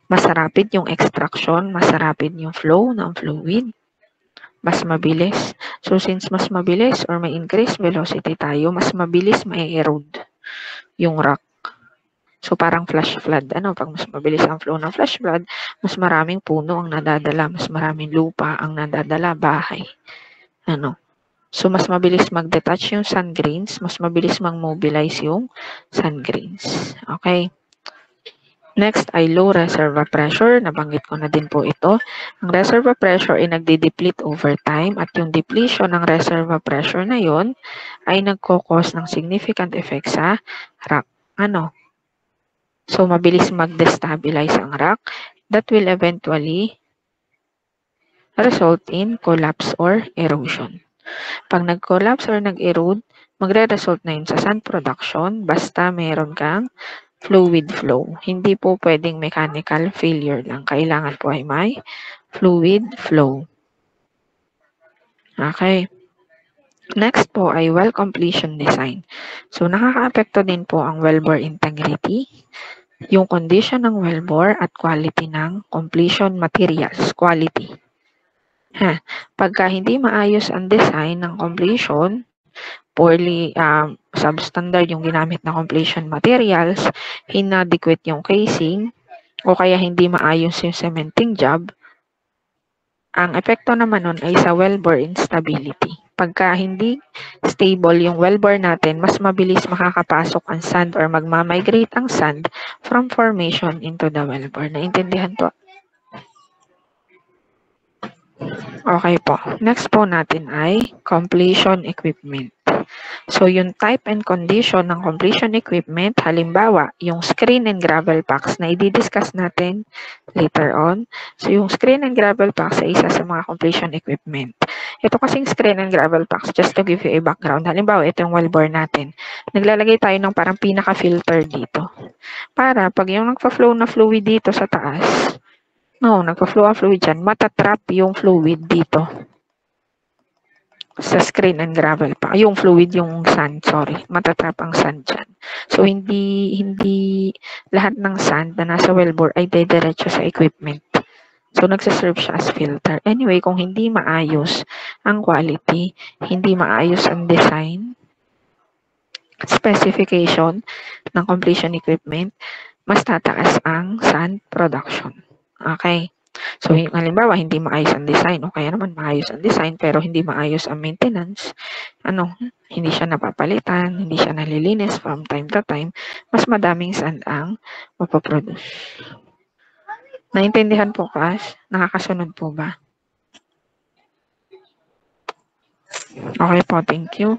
mas rapid yung extraction, mas rapid yung flow ng fluid, mas mabilis. So, since mas mabilis or may increased velocity tayo, mas mabilis mai-erode yung rock. So, parang flash flood. Pag mas mabilis ang flow ng flash flood, mas maraming puno ang nadadala, mas maraming lupa ang nadadala, bahay. So, mas mabilis mag-detach yung sand grains, mas mabilis mag-mobilize yung sand grains. Okay? Next ay low reservoir pressure. Nabanggit ko na din po ito. Ang reservoir pressure ay nagde-deplete over time at yung depletion ng reservoir pressure na yon ay nagkukos ng significant effect sa rock. So, mabilis mag-destabilize ang rock. That will eventually result in collapse or erosion. Pag nag-collapse or nag-erode, magre-result na yun sa sand production basta meron kang fluid flow. Hindi po pwedeng mechanical failure lang. Kailangan po ay may fluid flow. Okay. Next po ay well completion design. So, nakaka-apekto din po ang wellbore integrity, yung condition ng wellbore at quality ng completion materials, quality. Pagka hindi maayos ang design ng completion, poorly substandard yung ginamit na completion materials, inadequate yung casing, o kaya hindi maayos yung cementing job, ang epekto naman nun ay sa wellbore instability. Pagka hindi stable yung wellbore natin, mas mabilis makakapasok ang sand or magmamigrate ang sand from formation into the wellbore. Naintindihan po? Okay po. Next po natin ay completion equipment. So, yung type and condition ng completion equipment, halimbawa, yung screen and gravel packs na i-discuss natin later on. So, yung screen and gravel packs ay isa sa mga completion equipment. Ito kasing screen and gravel packs, just to give you a background. Halimbawa, ito yung wellbore natin. Naglalagay tayo ng parang pinaka-filter dito. Para pag yung nagpa-flow na fluid dito sa taas, nagpa-flow ang fluid dyan, matatrap yung fluid dito sa screen and gravel pa. Yung fluid, yung sand, sorry. Matatrap ang sand dyan. So, hindi lahat ng sand na nasa wellbore ay dediretso sa equipment. So, nagsaserve siya as filter. Anyway, kung hindi maayos ang quality, hindi maayos ang design, specification ng completion equipment, mas tataas ang sand production. Okay? So, halimbawa, hindi maayos ang design o kaya naman maayos ang design pero hindi maayos ang maintenance, hindi siya napapalitan, hindi siya nalilinis from time to time, mas madaming sand ang mapaproduce. Naintindihan po, class? Nakakasunod po ba? Okay po, thank you.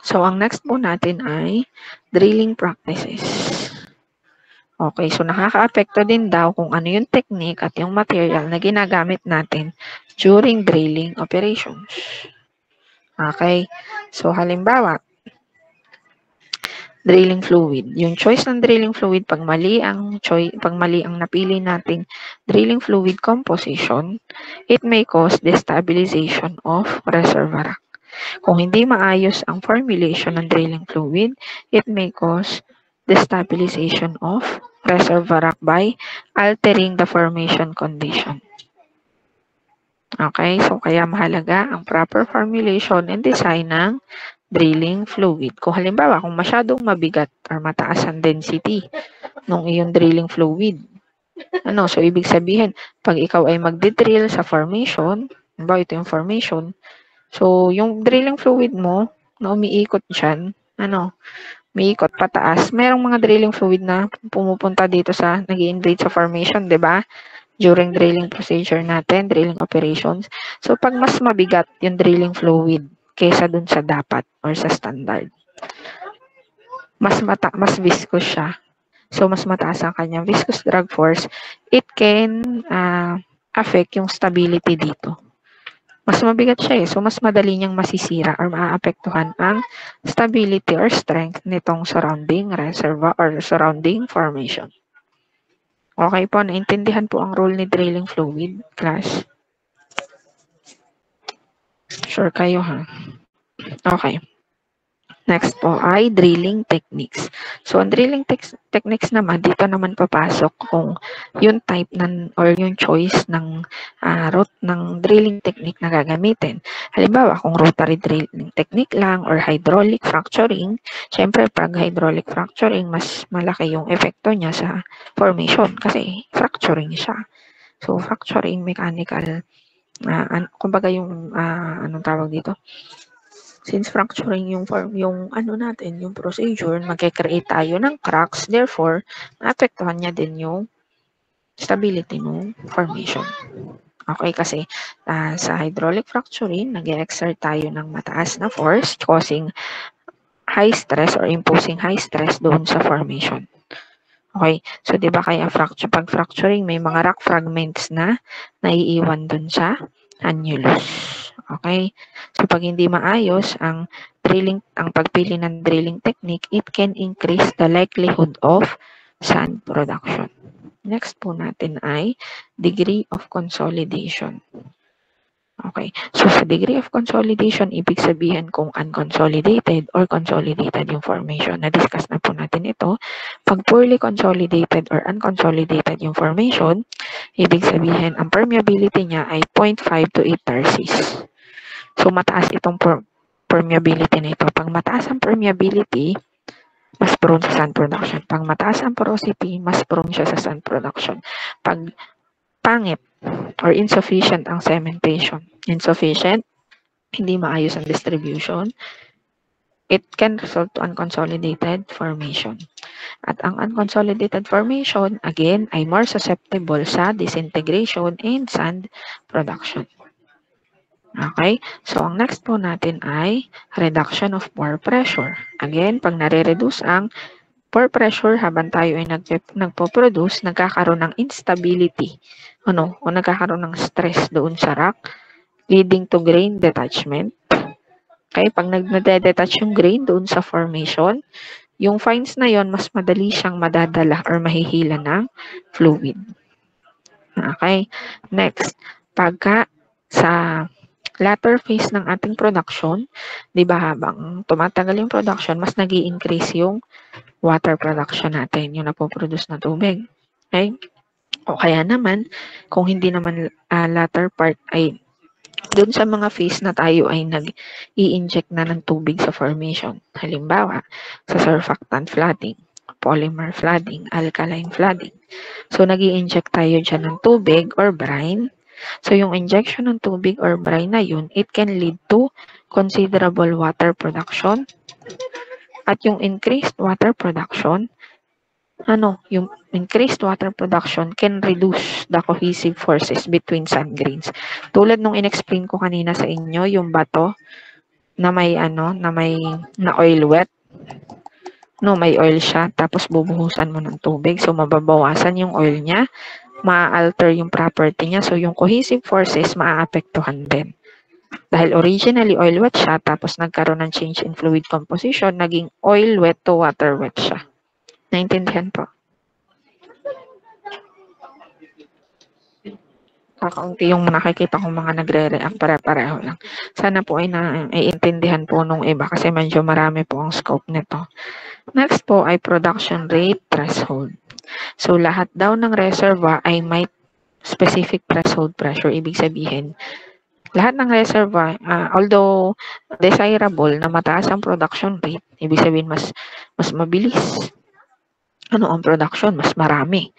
So, ang next po natin ay drilling practices. Okay, so nakaka-apekto din daw kung ano yung technique at yung material na ginagamit natin during drilling operations. Okay, so halimbawa, drilling fluid. Yung choice ng drilling fluid, pag mali ang napili nating drilling fluid composition, it may cause destabilization of reservoir. Kung hindi maayos ang formulation ng drilling fluid, it may cause destabilization of reservoir by altering the formation condition. Okay, so kaya mahalaga ang proper formulation and design ng drilling fluid. Kung halimbawa, kung masyadong mabigat or mataas ang density ng iyong drilling fluid, so ibig sabihin, pag ikaw ay magdi-drill sa formation, halimbawa ito yung formation, so yung drilling fluid mo na umiikot dyan, umiikot pataas, merong mga drilling fluid na pumupunta dito sa nag-i-invade sa formation, di ba? During drilling procedure natin, drilling operations. So, pag mas mabigat yung drilling fluid kaysa dun sa dapat or sa standard, mas viscous siya. So, mas mataas ang kanyang viscous drag force. It can affect yung stability dito. Mas mabigat siya so mas madali niyang masisira or maaapektuhan ang stability or strength nitong surrounding reservoir or surrounding formation. Okay po, naintindihan po ang role ni drilling fluid, class? Sure kayo, ha? Okay. Next po ay drilling techniques. So, ang drilling techniques naman, dito naman papasok kung yung type or yung choice ng route ng drilling technique na gagamitin. Halimbawa, kung rotary drilling technique lang or hydraulic fracturing, syempre pag hydraulic fracturing, mas malaki yung epekto niya sa formation kasi fracturing siya. So, fracturing mechanical, kumbaga yung, anong tawag dito? Since fracturing yung procedure, magke-create tayo ng cracks, therefore, maapektuhan niya din yung stability ng formation. Okay, kasi sa hydraulic fracturing, nag-exert tayo ng mataas na force causing high stress or imposing high stress doon sa formation. Okay, so di ba kaya pag fracturing, may mga rock fragments na naiiwan doon sa annulus. Okay? So, pag hindi maayos ang pagpili ng drilling technique, it can increase the likelihood of sand production. Next po natin ay degree of consolidation. Okay. So, sa degree of consolidation, ibig sabihin kung unconsolidated or consolidated yung formation. Na-discuss na po natin ito. Pag poorly consolidated or unconsolidated yung formation, ibig sabihin ang permeability niya ay 0.5 to 8 terces. So, mataas itong permeability na ito. Pag mataas ang permeability, mas prone sa sand production. Pag mataas ang porosity, mas prone siya sa sand production. Pag pangit or insufficient ang cementation, hindi maayos ang distribution, it can result to unconsolidated formation. At ang unconsolidated formation, again, ay more susceptible sa disintegration and sand production. Okay? So, ang next po natin ay reduction of pore pressure. Again, pag nare-reduce ang pore pressure habang tayo ay nagpo-produce, nagkakaroon ng instability. O nagkakaroon ng stress doon sa rock, leading to grain detachment. Okay? Pag nagde-detach yung grain doon sa formation, yung fines na yon mas madali siyang madadala or mahihila ng fluid. Okay? Next, pagka sa latter phase ng ating production, di ba habang tumatagal yung production, mas nag-i-increase yung water production natin, yung napoproduce na tubig. Okay? O kaya naman, kung hindi naman latter part ay doon sa mga phase na tayo ay nag-i-inject na ng tubig sa formation. Halimbawa, sa surfactant flooding, polymer flooding, alkaline flooding. So, nag-i-inject tayo dyan ng tubig or brine. So, yung injection ng tubig or brine na yun, it can lead to considerable water production. At yung increased water production, yung increased water production can reduce the cohesive forces between sand grains. Tulad nung in-explain ko kanina sa inyo, yung bato na may oil wet. May oil siya, tapos bubuhusan mo ng tubig. So, mababawasan yung oil niya, ma-alter yung property niya. So, yung cohesive forces, maaapektuhan din. Dahil originally oil wet siya, tapos nagkaroon ng change in fluid composition, naging oil wet to water wet siya. Naintindihan po? Kakaunti yung nakikita kong mga nagre-react, pare-pareho lang. Sana po ay naiintindihan po nung iba kasi medyo marami po ang scope nito. Next po ay production rate threshold. So, lahat daw ng reservoir ay may specific threshold pressure. Ibig sabihin, lahat ng reservoir, although desirable na mataas ang production rate, ibig sabihin mas mabilis ang production, mas marami.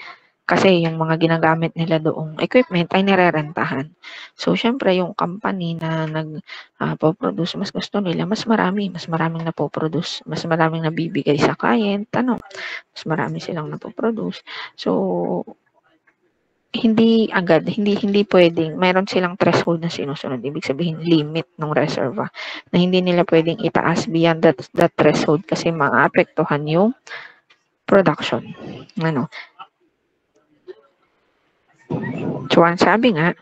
Kasi yung mga ginagamit nila doong equipment ay nirerentahan. So, syempre, yung company na nag-produce, mas gusto nila, mas maraming napoproduce, mas maraming nabibigay sa client, mas marami silang napoproduce. So, hindi agad, hindi pwedeng, mayroon silang threshold na sinusunod. Ibig sabihin, limit ng reservoir na hindi nila pwedeng itaas beyond that threshold kasi maapektuhan yung production. So, ang sabi nga,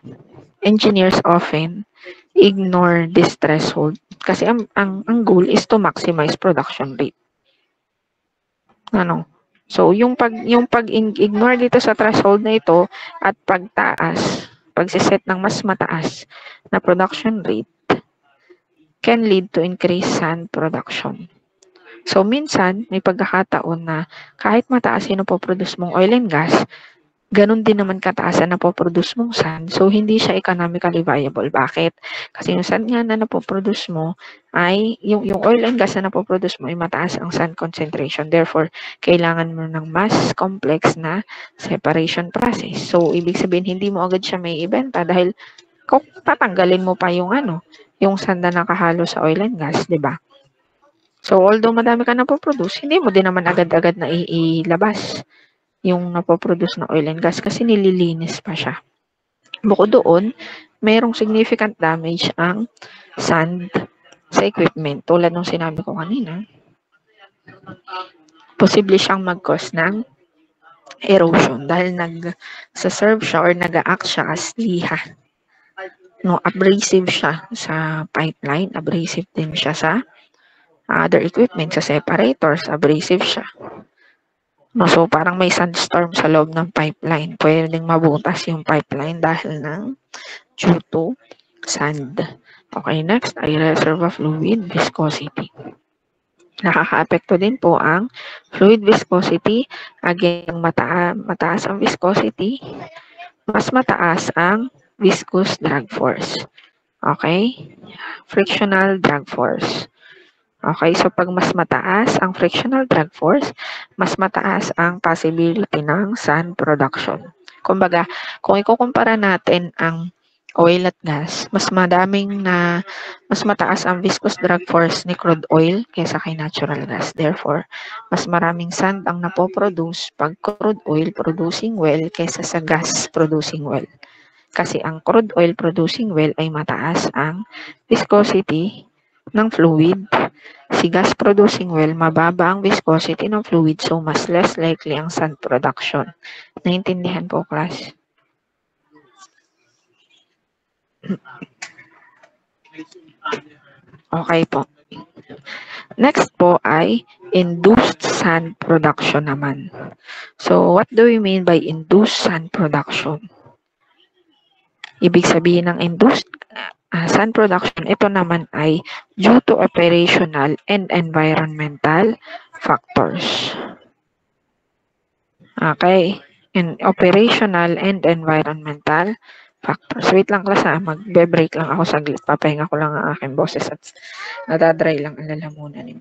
engineers often ignore this threshold kasi ang goal is to maximize production rate. So, yung pag-ignore dito sa threshold na ito at pagsiset ng mas mataas na production rate can lead to increased sand production. So, minsan, may pagkakataon na kahit mataas yung napoproduce mong oil and gas, ganun din naman kataas na napoproduce mong sand. So, hindi siya economically viable. Bakit? Kasi yung sand nga na napoproduce mo ay, yung oil and gas na napoproduce mo ay mataas ang sand concentration. Therefore, kailangan mo ng mas complex na separation process. So, ibig sabihin, hindi mo agad siya may ibenta dahil kung tatanggalin mo pa yung sand na nakahalo sa oil and gas, di ba? So, although madami ka napoproduce, hindi mo din naman agad-agad na ilabas yung napoproduce na oil and gas kasi nililinis pa siya. Bukod doon, mayroong significant damage ang sand sa equipment. Tulad ng sinabi ko kanina, posible siyang mag-cause ng erosion dahil nag-serve siya or nag-act siya as liha. Abrasive siya sa pipeline, abrasive din siya sa other equipment, sa separators, abrasive siya. So, parang may sandstorm sa loob ng pipeline. Pwedeng mabutas yung pipeline dahil due to sand. Okay, next ay reservoir fluid viscosity. Nakaka-apekto din po ang fluid viscosity. Again, mataas ang viscosity, mas mataas ang viscous drag force. Okay? Frictional drag force. Okay, so pag mas mataas ang frictional drag force, mas mataas ang possibility ng sand production. Kumbaga, kung ikukumpara natin ang oil at gas, mas mataas ang viscous drag force ni crude oil kaysa kay natural gas. Therefore, mas maraming sand ang napoproduce pag crude oil producing well kaysa sa gas producing well. Kasi ang crude oil producing well ay mataas ang viscosity ng fluid. Si gas producing well, mababa ang viscosity ng fluid, so mas less likely ang sand production. Naintindihan po, class? Okay po. Next po ay induced sand production naman. So, what do we mean by induced sand production? Ibig sabihin ng induced sand production, ito naman ay due to operational and environmental factors. Okay. In operational and environmental factors. Wait lang class magbe-break lang ako saglit. Papahinga ko lang ang aking boses at nadadry lang ang lalamunan ni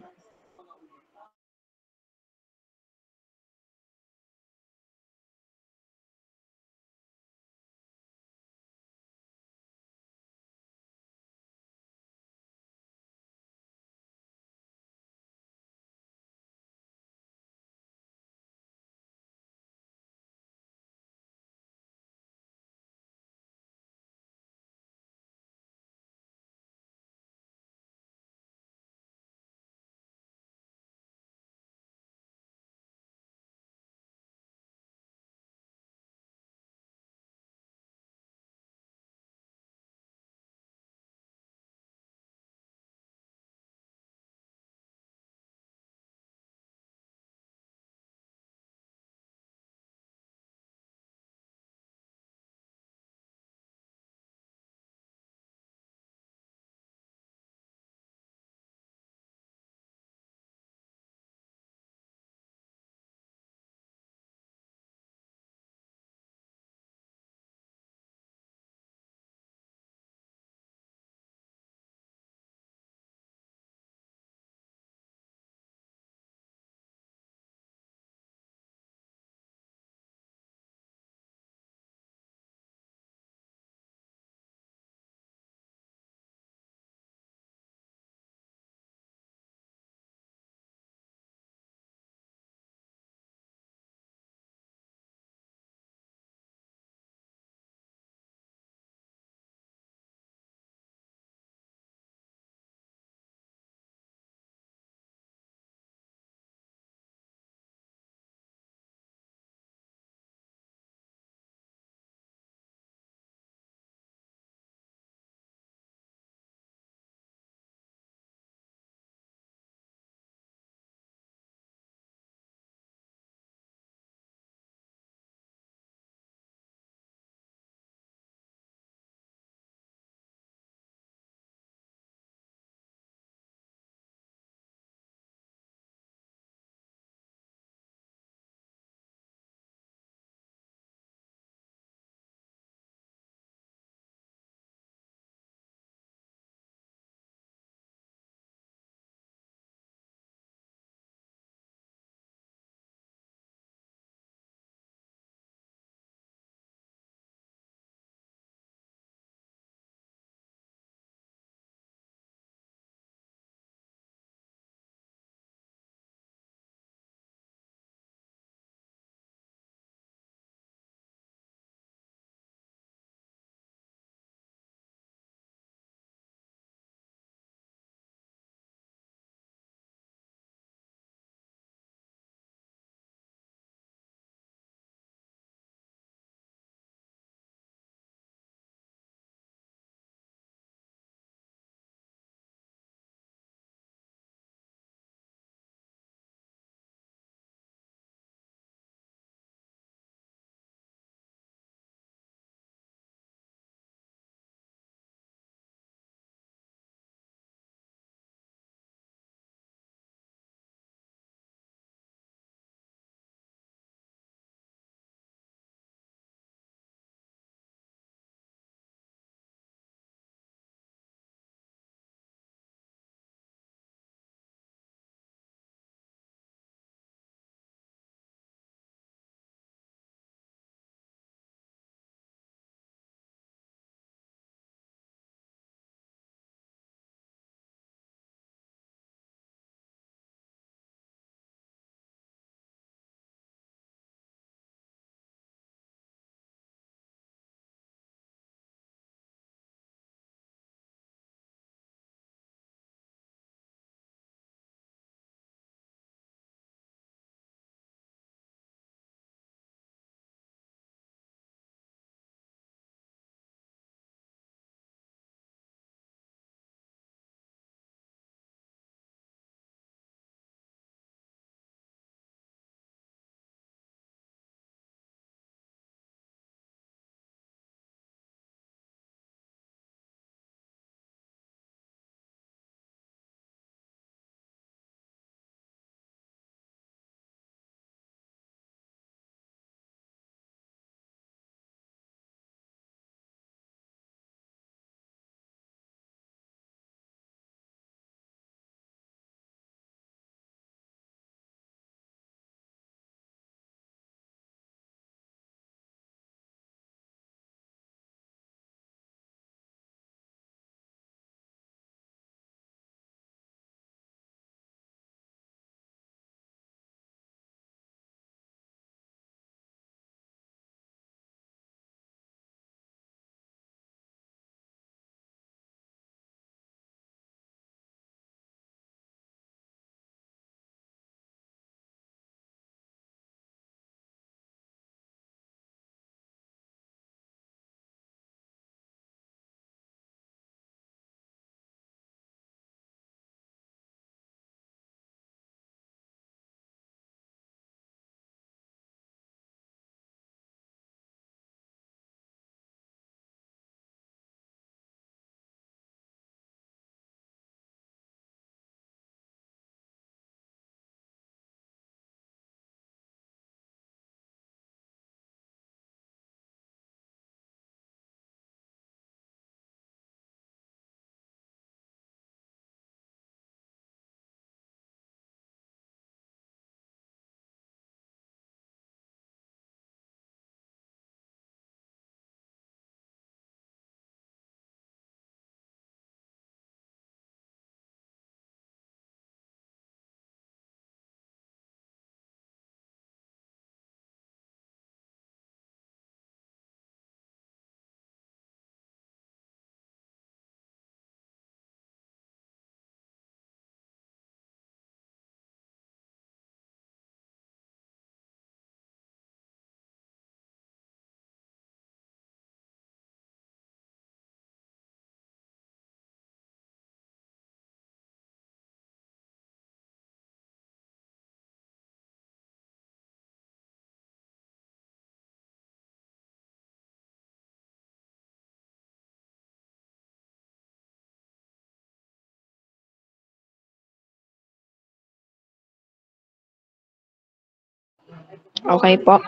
Okay po.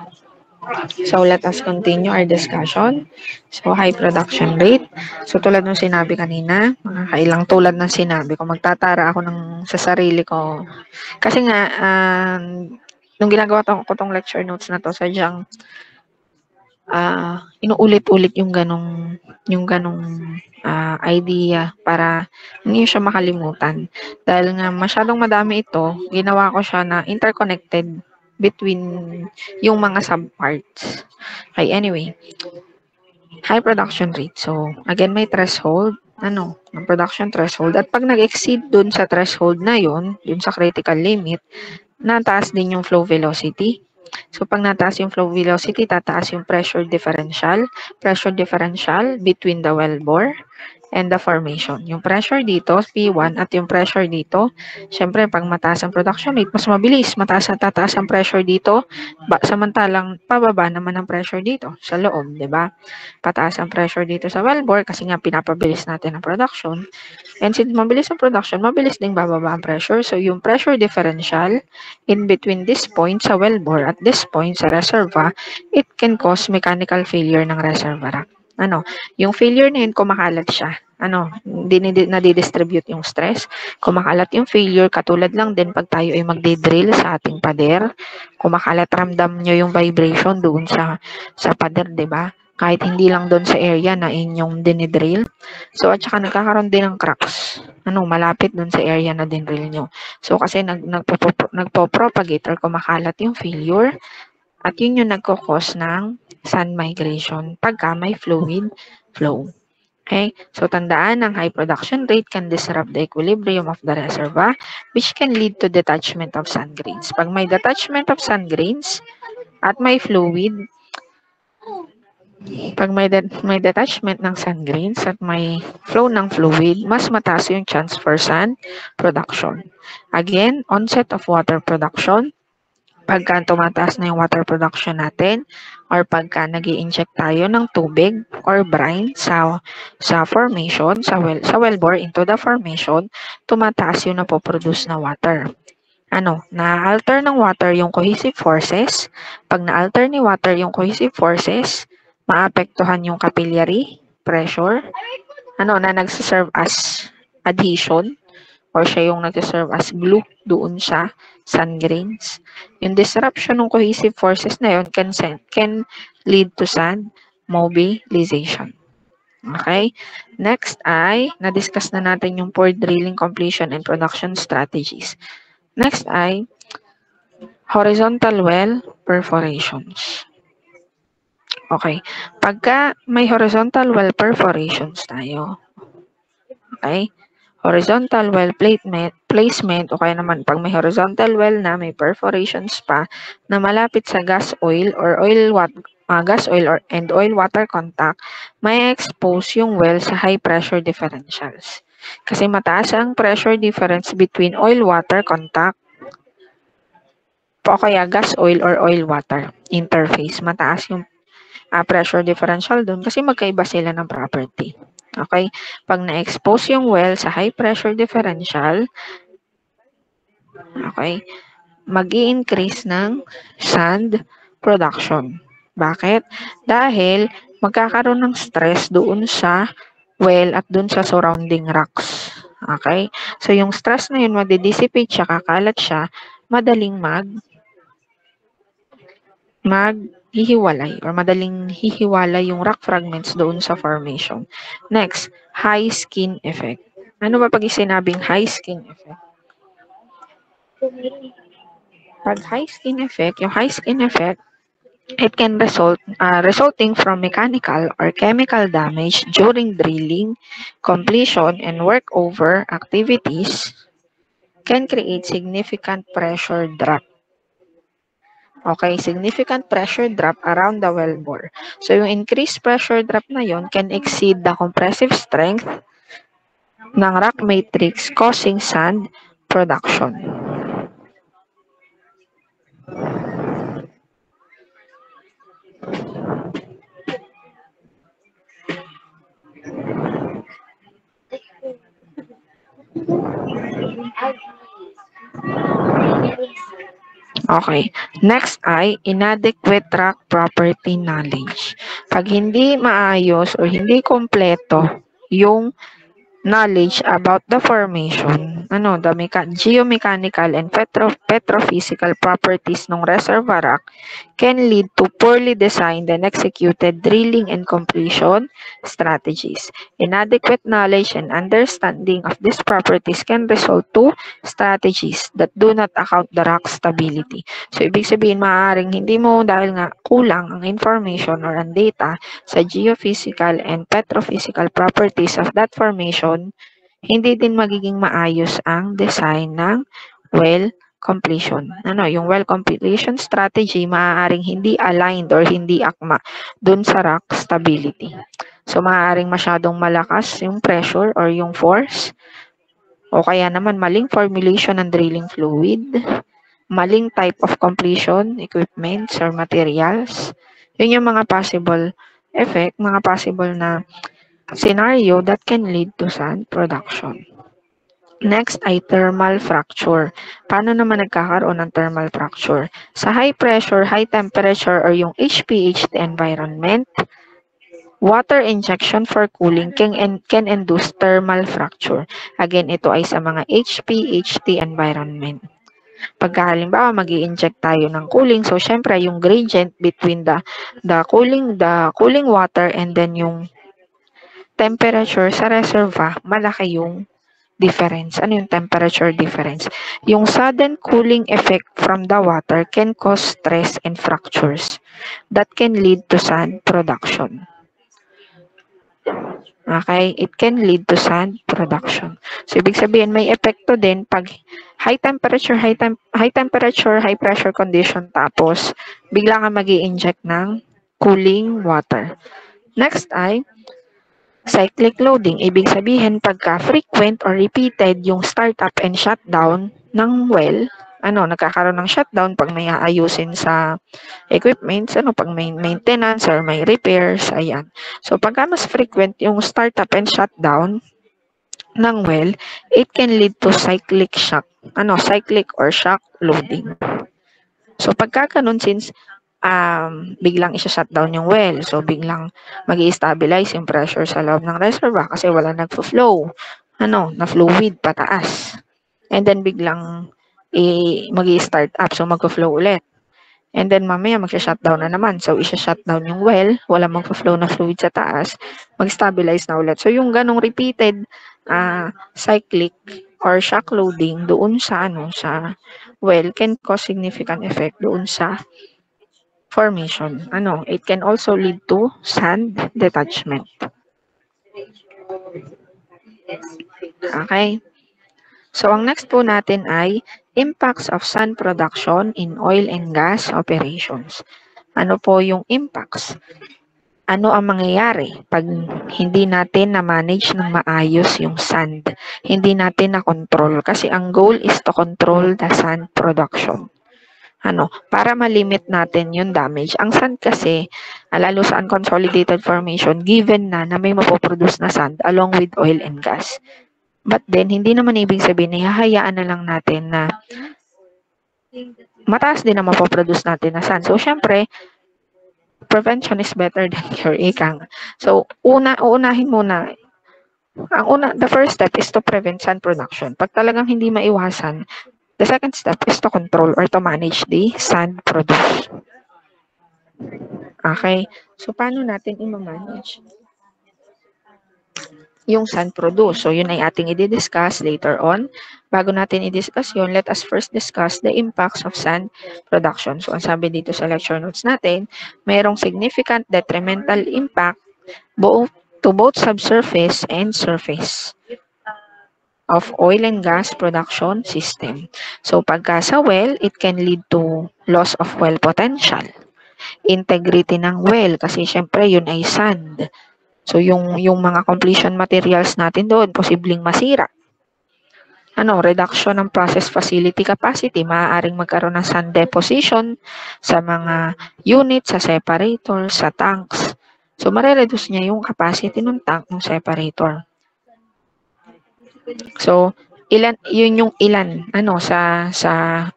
So, let us continue our discussion. So, high production rate. So, tulad ng sinabi kanina, mga kailang tulad ng sinabi ko, magtatara ako sa sarili ko. Kasi nga, nung ginagawa ko tong lecture notes na to, sadyang inuulit-ulit yung ganong idea para hindi siya makalimutan. Dahil nga masyadong madami ito, ginawa ko siya na interconnected between yung mga subparts. Okay, anyway, high production rate. So, again, may threshold, ng production threshold. At pag nag-exceed dun sa threshold na yun, dun sa critical limit, nataas din yung flow velocity. So, pag nataas yung flow velocity, tataas yung pressure differential between the wellbore and the formation. Yung pressure dito, P1, at yung pressure dito, syempre, pag mataas ang production rate, mas mabilis, tataas ang pressure dito, samantalang pababa naman ang pressure dito sa loob, di ba? Pataas ang pressure dito sa wellbore kasi nga pinapabilis natin ang production. And since mabilis ang production, mabilis ding bababa ang pressure. So, yung pressure differential in between this point sa wellbore at this point sa reservoir, it can cause mechanical failure ng reservoir. Yung failure na yun, kumakalat siya. Nadidistribute yung stress. Kumakalat yung failure, katulad lang din pag tayo ay magdi-drill sa ating pader. Kumakalat, ramdam nyo yung vibration doon sa pader, di ba? Kahit hindi lang doon sa area na inyong dinidrill. So, at saka nagkakaroon din ng cracks. Malapit doon sa area na dinrill nyo. So, kasi nagpo-propagate or kumakalat yung failure. At yun yung nagkukos ng sand migration pagka may fluid flow. Okay? So, tandaan, ang high production rate can disrupt the equilibrium of the reservoir, which can lead to detachment of sand grains. Pag may detachment of sand grains at may fluid, pag may detachment ng sand grains at may flow ng fluid, mas mataas yung chance for sand production. Again, onset of water production. Pagka tumataas na yung water production natin or pagka nag-i-inject tayo ng tubig or brine sa formation, sa wellbore into the formation, tumataas yung napoproduce na water. Na-alter ng water yung cohesive forces. Pag na-alter ni water yung cohesive forces, maapektuhan yung capillary pressure, na nagsiserve as adhesion or siya yung nagsiserve as glue doon sa sand grains. Yung disruption ng cohesive forces na yun can lead to sand mobilization. Okay? Next ay, na-discuss na natin yung for drilling completion and production strategies. Next ay horizontal well perforations. Okay. Pagka may horizontal well perforations tayo, okay, horizontal well placement o kaya naman pag may horizontal well na may perforations pa na malapit sa gas oil or and oil water contact, may expose yung well sa high pressure differentials. Kasi mataas ang pressure difference between oil water contact o kaya gas oil or oil water interface. Mataas yung pressure differential dun kasi magkaiba sila ng property. Okay? Pag na-expose yung well sa high pressure differential, okay, mag-i-increase ng sand production. Bakit? Dahil magkakaroon ng stress doon sa well at doon sa surrounding rocks. Okay? So, yung stress na yun, mag-dissipate siya, kakalat siya, madaling maghihiwalay or madaling hihiwalay yung rock fragments doon sa formation. Next, high skin effect. Ano ba pag sinabing high skin effect? Pag high skin effect, yung high skin effect, it can resulting from mechanical or chemical damage during drilling, completion, and workover activities can create significant pressure drop. Okay, significant pressure drop around the wellbore. So, yung increased pressure drop na yon can exceed the compressive strength ng rock matrix causing sand production. Okay. Next ay inadequate rock property knowledge. Pag hindi maayos o hindi kompleto yung knowledge about the formation, the geomechanical and petrophysical properties ng reservoir rock can lead to poorly designed and executed drilling and completion strategies. Inadequate knowledge and understanding of these properties can result to strategies that do not account the rock stability. So, ibig sabihin, maaaring hindi mo dahil nga kulang ang information or ang data sa geophysical and petrophysical properties of that formation, hindi din magiging maayos ang design ng well completion. Yung well completion strategy maaaring hindi aligned or hindi akma dun sa rock stability. So, maaaring masyadong malakas yung pressure or yung force, o kaya naman maling formulation ng drilling fluid, maling type of completion, equipments, or materials. Yun yung mga possible effect, mga possible na scenario that can lead to sand production. Next ay thermal fracture. Paano naman nagkakaroon ng thermal fracture? Sa high pressure, high temperature, or yung HPHT environment, water injection for cooling can induce thermal fracture. Again, ito ay sa mga HPHT environment. Pagka halimbawa mag-i-inject tayo ng cooling, so syempre yung gradient between the cooling water and then yung temperature sa reservoir, malaki yung difference. Ano yung temperature difference? Yung sudden cooling effect from the water can cause stress and fractures that can lead to sand production. Okay? It can lead to sand production. So, ibig sabihin, may epekto din pag high temperature, high pressure condition, tapos bigla ka mag-i-inject ng cooling water. Next ay cyclic loading. Ibig sabihin, pagka frequent or repeated yung startup and shutdown ng well, nagkakaroon ng shutdown pag may aayusin sa equipments, pag may maintenance or may repairs, ayan. So, pagka mas frequent yung startup and shutdown ng well, it can lead to cyclic shock. Cyclic or shock loading. So, pagka ganun, since biglang isa-shutdown yung well. So, biglang mag-i-stabilize yung pressure sa loob ng reservoir kasi wala nagfo-flow. Na fluid pataas. And then, biglang mag-i-start up. So, magfo-flow ulit. And then, mamaya mag-shutdown na naman. So, isa-shutdown yung well. Wala magfo-flow na fluid sa taas. Mag-stabilize na ulit. So, yung ganong repeated cyclic or shock loading doon sa well can cause significant effect doon sa formation. It can also lead to sand detachment. Okay? So, ang next po natin ay impacts of sand production in oil and gas operations. Ano po yung impacts? Ano ang mangyayari pag hindi natin na-manage ng maayos yung sand? Hindi natin na-control kasi ang goal is to control the sand production. Para ma-limit natin yung damage. Ang sand kasi, lalo sa unconsolidated formation, given na may mapoproduce na sand along with oil and gas. But then, hindi naman ibig sabihin na hahayaan na lang natin na mataas din na mapoproduce natin na sand. So, syempre, prevention is better than cure, ikang. So, uunahin muna. The first step is to prevent sand production. Pag talagang hindi maiwasan, the second step is to control or to manage the sand produced. Okay? So, paano natin i-manage yung sand produced? So, yun ay ating i-discuss later on. Bago natin i-discuss yun, let us first discuss the impacts of sand production. So, ang sabi dito sa lecture notes natin, mayroong significant detrimental impact to both subsurface and surface of oil and gas production system. So, pagka sa well, it can lead to loss of well potential. Integrity ng well, kasi syempre yun ay sand. So, yung mga completion materials natin doon, posibleng masira. Reduction ng process facility capacity. Maaaring magkaroon ng sand deposition sa mga units, sa separator, sa tanks. So, marereduce niya yung capacity ng tank ng separator. So, yun yung ilan sa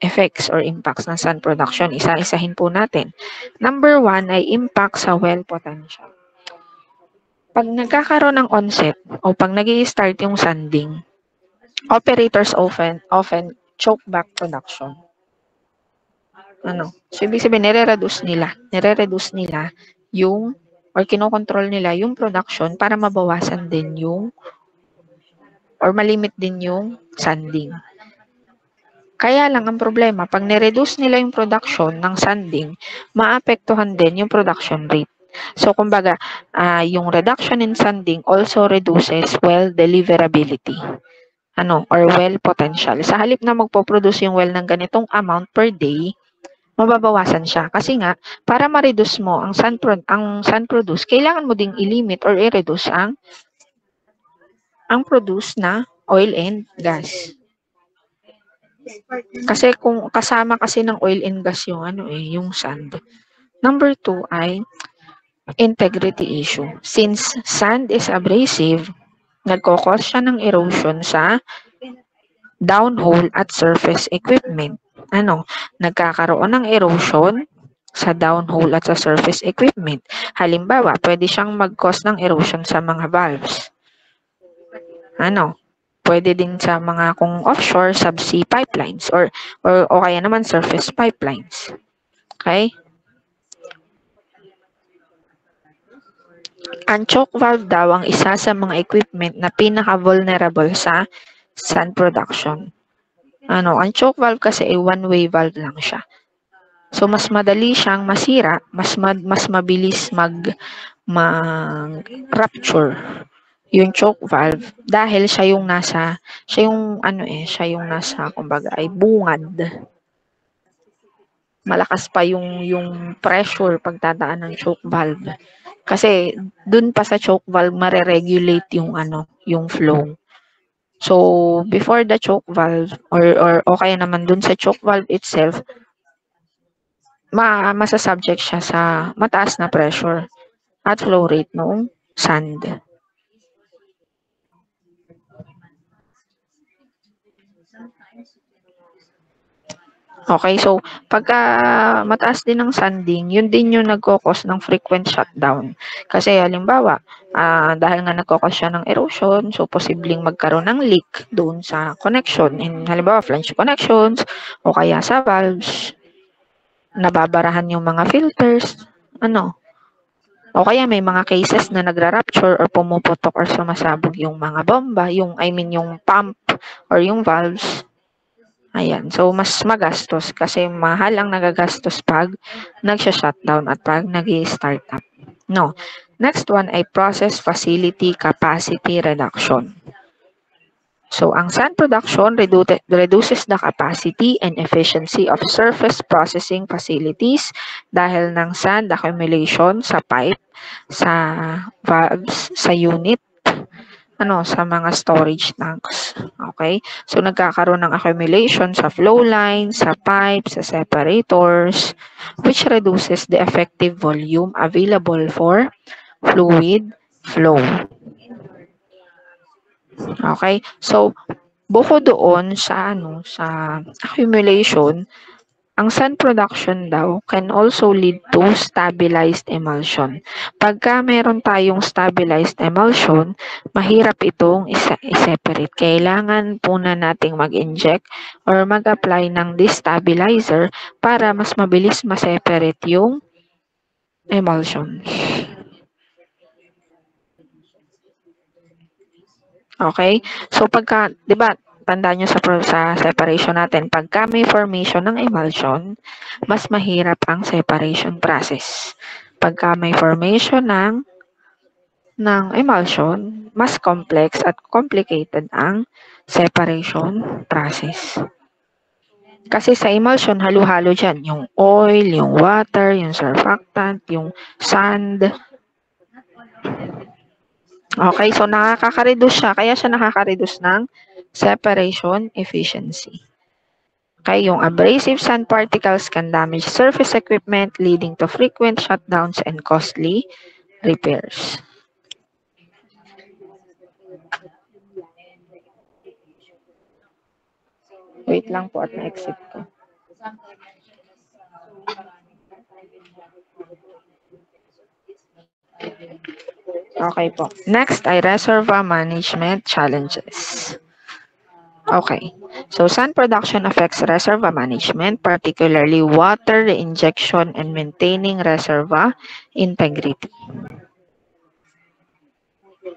effects or impacts ng sand production. Isa-isahin po natin. Number 1 ay impact sa well potential. Pag nagkakaroon ng onset o pag nag-i-start yung sanding, operators often choke back production. So ibig sabihin nire-reduce nila yung or kinokontrol nila yung production para mabawasan din yung or malimit din yung sanding. Kaya lang ang problema, pag nireduce nila yung production ng sanding, maapektuhan din yung production rate. So, kumbaga, yung reduction in sanding also reduces well deliverability. Or well potential. Sa halip na magpo-produce yung well ng ganitong amount per day, mababawasan siya. Kasi nga, para ma-reduce mo ang sand produce, kailangan mo ding i-limit or i-reduce ang produce na oil and gas. Kasi kung kasama kasi ng oil and gas yung yung sand. Number 2 ay integrity issue. Since sand is abrasive, nagko-cause siya ng erosion sa downhole at surface equipment. Nagkakaroon ng erosion sa downhole at sa surface equipment. Halimbawa, pwede siyang mag-cause ng erosion sa mga valves. Pwede din sa mga kung offshore subsea pipelines or kaya naman surface pipelines. Okay? Ang choke valve daw ang isa sa mga equipment na pinaka-vulnerable sa sand production. Ang choke valve kasi ay one-way valve lang siya. So, mas madali siyang masira, mas mabilis mag-rupture yung choke valve dahil siya yung nasa kumbaga ay bungad. Malakas pa yung pressure pagdadaan ng choke valve. Kasi dun pa sa choke valve mare-regulate yung flow. So before the choke valve or kaya naman dun sa choke valve itself, masasubject siya sa mataas na pressure at flow rate ng sand. Okay, so pagka mataas din ng sanding, yun din yung nagkokos ng frequent shutdown. Kasi halimbawa, dahil nga nagkokos siya ng erosion, so posibleng magkaroon ng leak doon sa connection. Halimbawa, flange connections o kaya sa valves, nababarahan yung mga filters, o kaya may mga cases na nagra-rupture or pumuputok or sumasabog yung mga bomba, yung pump or yung valves. Ayan. So, mas magastos kasi mahal ang nagagastos pag nagsha-shutdown at pag nag-i-start up. Next one ay process facility capacity reduction. So, ang sand production reduces the capacity and efficiency of surface processing facilities dahil ng sand accumulation sa pipe, sa valves, sa unit, sa mga storage tanks. Okay? So, nagkakaroon ng accumulation sa flow lines, sa pipes, sa separators, which reduces the effective volume available for fluid flow. Okay? So, bukod doon sa accumulation, ang sand production daw can also lead to stabilized emulsion. Pagka meron tayong stabilized emulsion, mahirap itong i-separate. Kailangan po na nating mag-inject or mag-apply ng destabilizer para mas mabilis ma-separate yung emulsion. Okay? So pagka, 'di ba, tandaan nyo sa separation natin, pagka may formation ng emulsion, mas mahirap ang separation process. Pagka may formation ng emulsion, mas complex at complicated ang separation process. Kasi sa emulsion, halo-halo dyan. Yung oil, yung water, yung surfactant, yung sand. Okay, so nakaka-reduce siya. Kaya siya nakaka-reduce ng separation efficiency. Okay, yung abrasive sand particles can damage surface equipment leading to frequent shutdowns and costly repairs. Wait lang po at na-exit ko. Okay po. Next ay reservoir management challenges. Okay. So, sand production affects reservoir management, particularly water reinjection and maintaining reservoir integrity.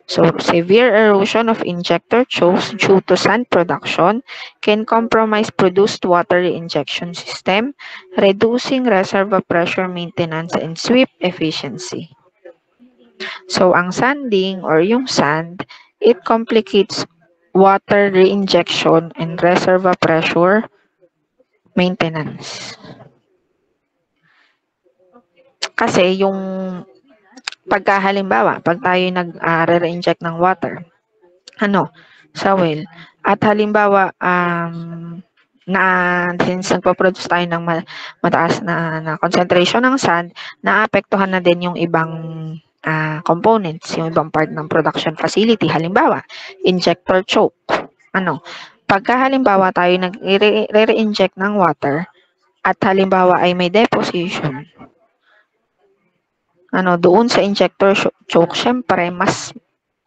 So, severe erosion of injector chokes due to sand production can compromise produced water reinjection system, reducing reservoir pressure maintenance and sweep efficiency. So, ang sanding or yung sand, it complicates water reinjection and reservoir pressure maintenance. Kasi yung halimbawa, pag tayo nag-re-inject ng water, sa well, at halimbawa, since nagpo-produce tayo ng mataas na concentration ng sand, naapektuhan na din yung ibang components, yung ibang part ng production facility. Halimbawa, injector choke. Halimbawa tayo nag-re-inject ng water at halimbawa ay may deposition, doon sa injector choke, syempre mas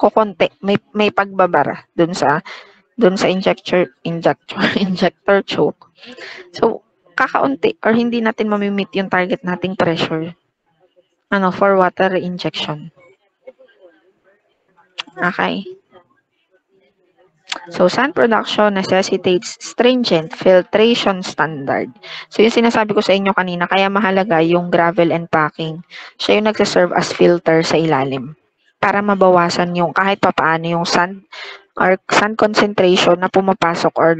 kukonti, may pagbabara doon sa injector choke. So, kakaunti or hindi natin mamimit yung target nating pressure for water injection. Okay. So, sand production necessitates stringent filtration standard. So, yung sinasabi ko sa inyo kanina, kaya mahalaga yung gravel and packing. Siya yung nagsaserve as filter sa ilalim para mabawasan yung kahit papaano yung sand or sand concentration na pumapasok or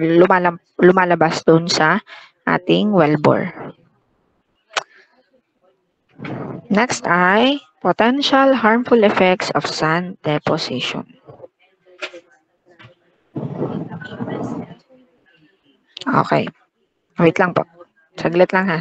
lumalabas doon sa ating wellbore. Next ay potential harmful effects of sand deposition. Okay. Wait lang po. Saglit lang ha.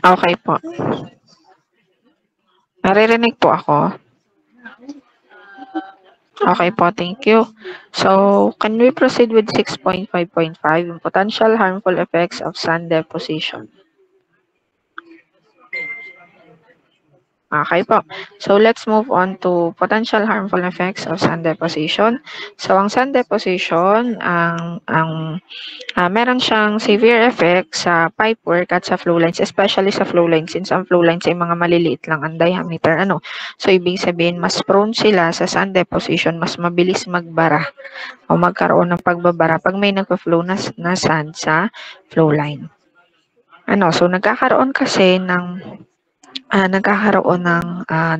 Okay po. Naririnig po ako. Okay po, thank you. So, can we proceed with 6.5.5, potential harmful effects of sand deposition? Okay po. So, let's move on to potential harmful effects of sand deposition. So, ang sand deposition, meron siyang severe effect sa pipework at sa flow lines, especially sa flow lines, since ang flow lines ay mga maliliit lang ang diameter. So, ibig sabihin, mas prone sila sa sand deposition, mas mabilis magbara o magkaroon ng pagbabara pag may nagpa-flow na sand sa flow line. So, nagkakaroon kasi ng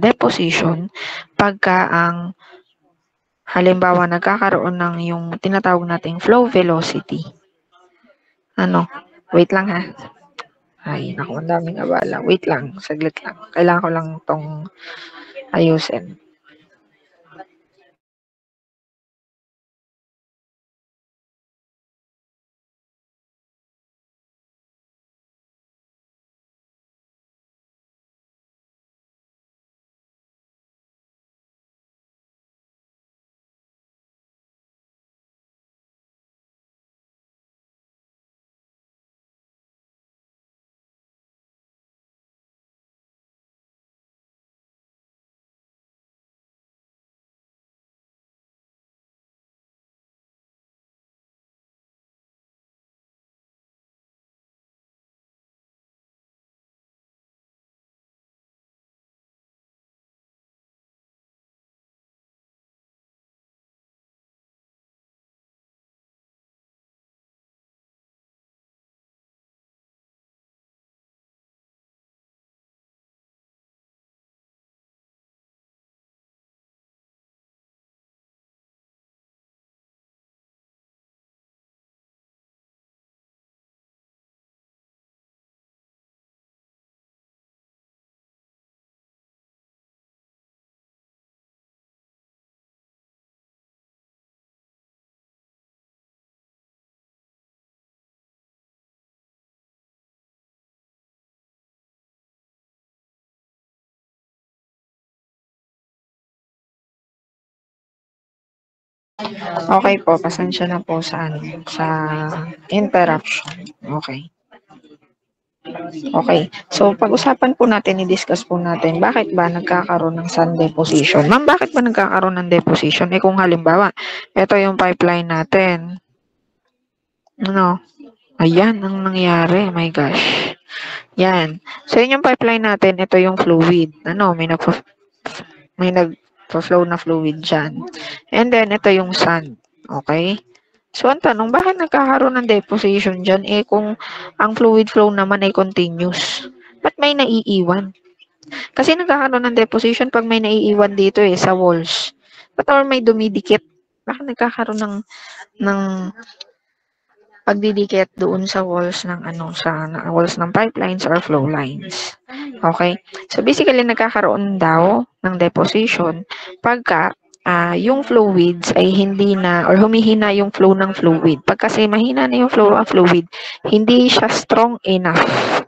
deposition pagka halimbawa nagkakaroon ng yung tinatawag nating flow velocity. Wait lang ha. Ay, naku, ang daming abala. Wait lang, saglit lang. Kailangan ko lang tong ayusin. Okay po, pasensya na po sa interruption. Okay. Okay. So, pag-usapan po natin, i-discuss po natin, bakit ba nagkakaroon ng sand deposition? Ma'am, bakit ba nagkakaroon ng deposition? Kung halimbawa, ito yung pipeline natin. Ayan ang nangyari. My gosh. Yan. So, yun yung pipeline natin. Ito yung fluid. May nag-flow na fluid dyan. And then, ito yung sand. Okay? So, ang tanong, bakit nagkakaroon ng deposition dyan? Kung ang fluid flow naman ay continuous. Ba't may naiiwan? Kasi nagkakaroon ng deposition pag may naiiwan dito sa walls. Or may dumidikit. Bakit nagkakaroon ng pagdidikit doon sa walls ng walls ng pipelines or flow lines. Okay? So basically nagkakaroon daw ng deposition pagka yung fluids ay hindi na or humihina yung flow ng fluid. Pag kasi mahina na yung flow ng fluid, hindi siya strong enough.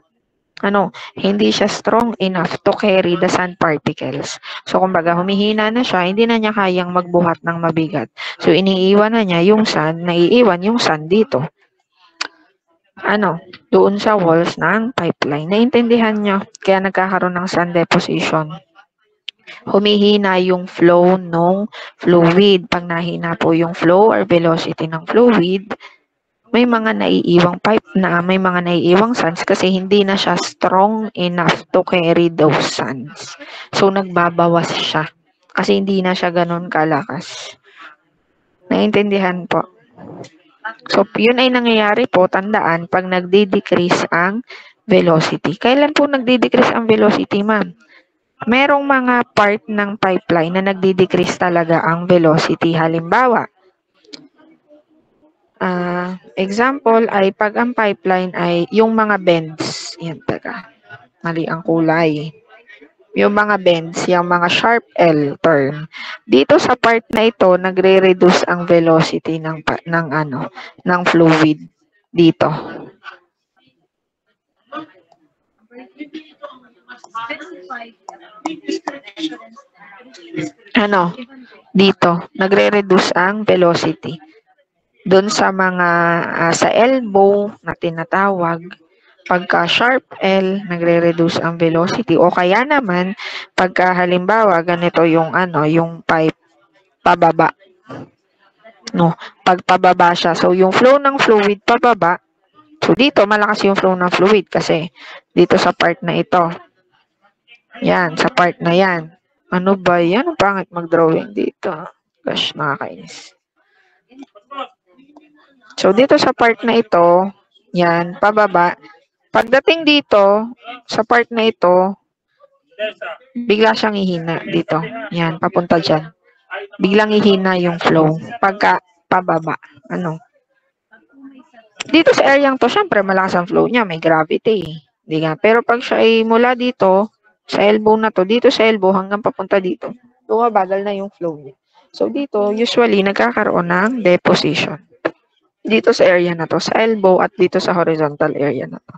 Hindi siya strong enough to carry the sand particles. So, kumbaga, humihina na siya, hindi na niya kayang magbuhat ng mabigat. So, iniiwan na niya yung sand, naiiwan yung sand dito. Doon sa walls ng pipeline. Naintindihan nyo? Kaya nagkakaroon ng sand deposition. Humihina yung flow ng fluid. Pag nahina po yung flow or velocity ng fluid, may mga naiiwang may mga naiiwang sands kasi hindi na siya strong enough to carry those sands. So, nagbabawas siya. Kasi hindi na siya ganun kalakas. Naintindihan po? So, yun ay nangyayari po, tandaan, pag nagdi-decrease ang velocity. Kailan po nagdi-decrease ang velocity, ma'am? Merong mga part ng pipeline na nagdi-decrease talaga ang velocity. Halimbawa, example ay pag ang pipeline ay yung mga bends. Yan, mali ang kulay. yung mga bends, yung mga sharp L turn. Dito sa part na ito, nagre-reduce ang velocity ng fluid dito. Dito, nagre-reduce ang velocity. Doon sa mga sa elbow na tinatawag, pagka sharp L, nagre-reduce ang velocity. O kaya naman, pagka halimbawa, ganito yung yung pipe pababa. No, pag pababa siya. So, yung flow ng fluid pababa. So, dito, malakas yung flow ng fluid kasi dito sa part na ito. Yan, sa part na yan. Ano ba yan? Ang pangit mag-drawing dito. Gosh, nakakainis. So, dito sa part na ito, yan, pababa. Pagdating dito, sa part na ito, bigla siyang ihina dito. Yan, papunta dyan. Biglang ihina yung flow. Pagka pababa. Dito sa area to, syempre, malakas ang flow niya. May gravity. Di nga? Pero pag siya ay mula dito, sa elbow na to, dito sa elbow hanggang papunta dito, bumabagal na yung flow niya. So, dito, usually, nagkakaroon ng deposition. Dito sa area na to, sa elbow at dito sa horizontal area na to.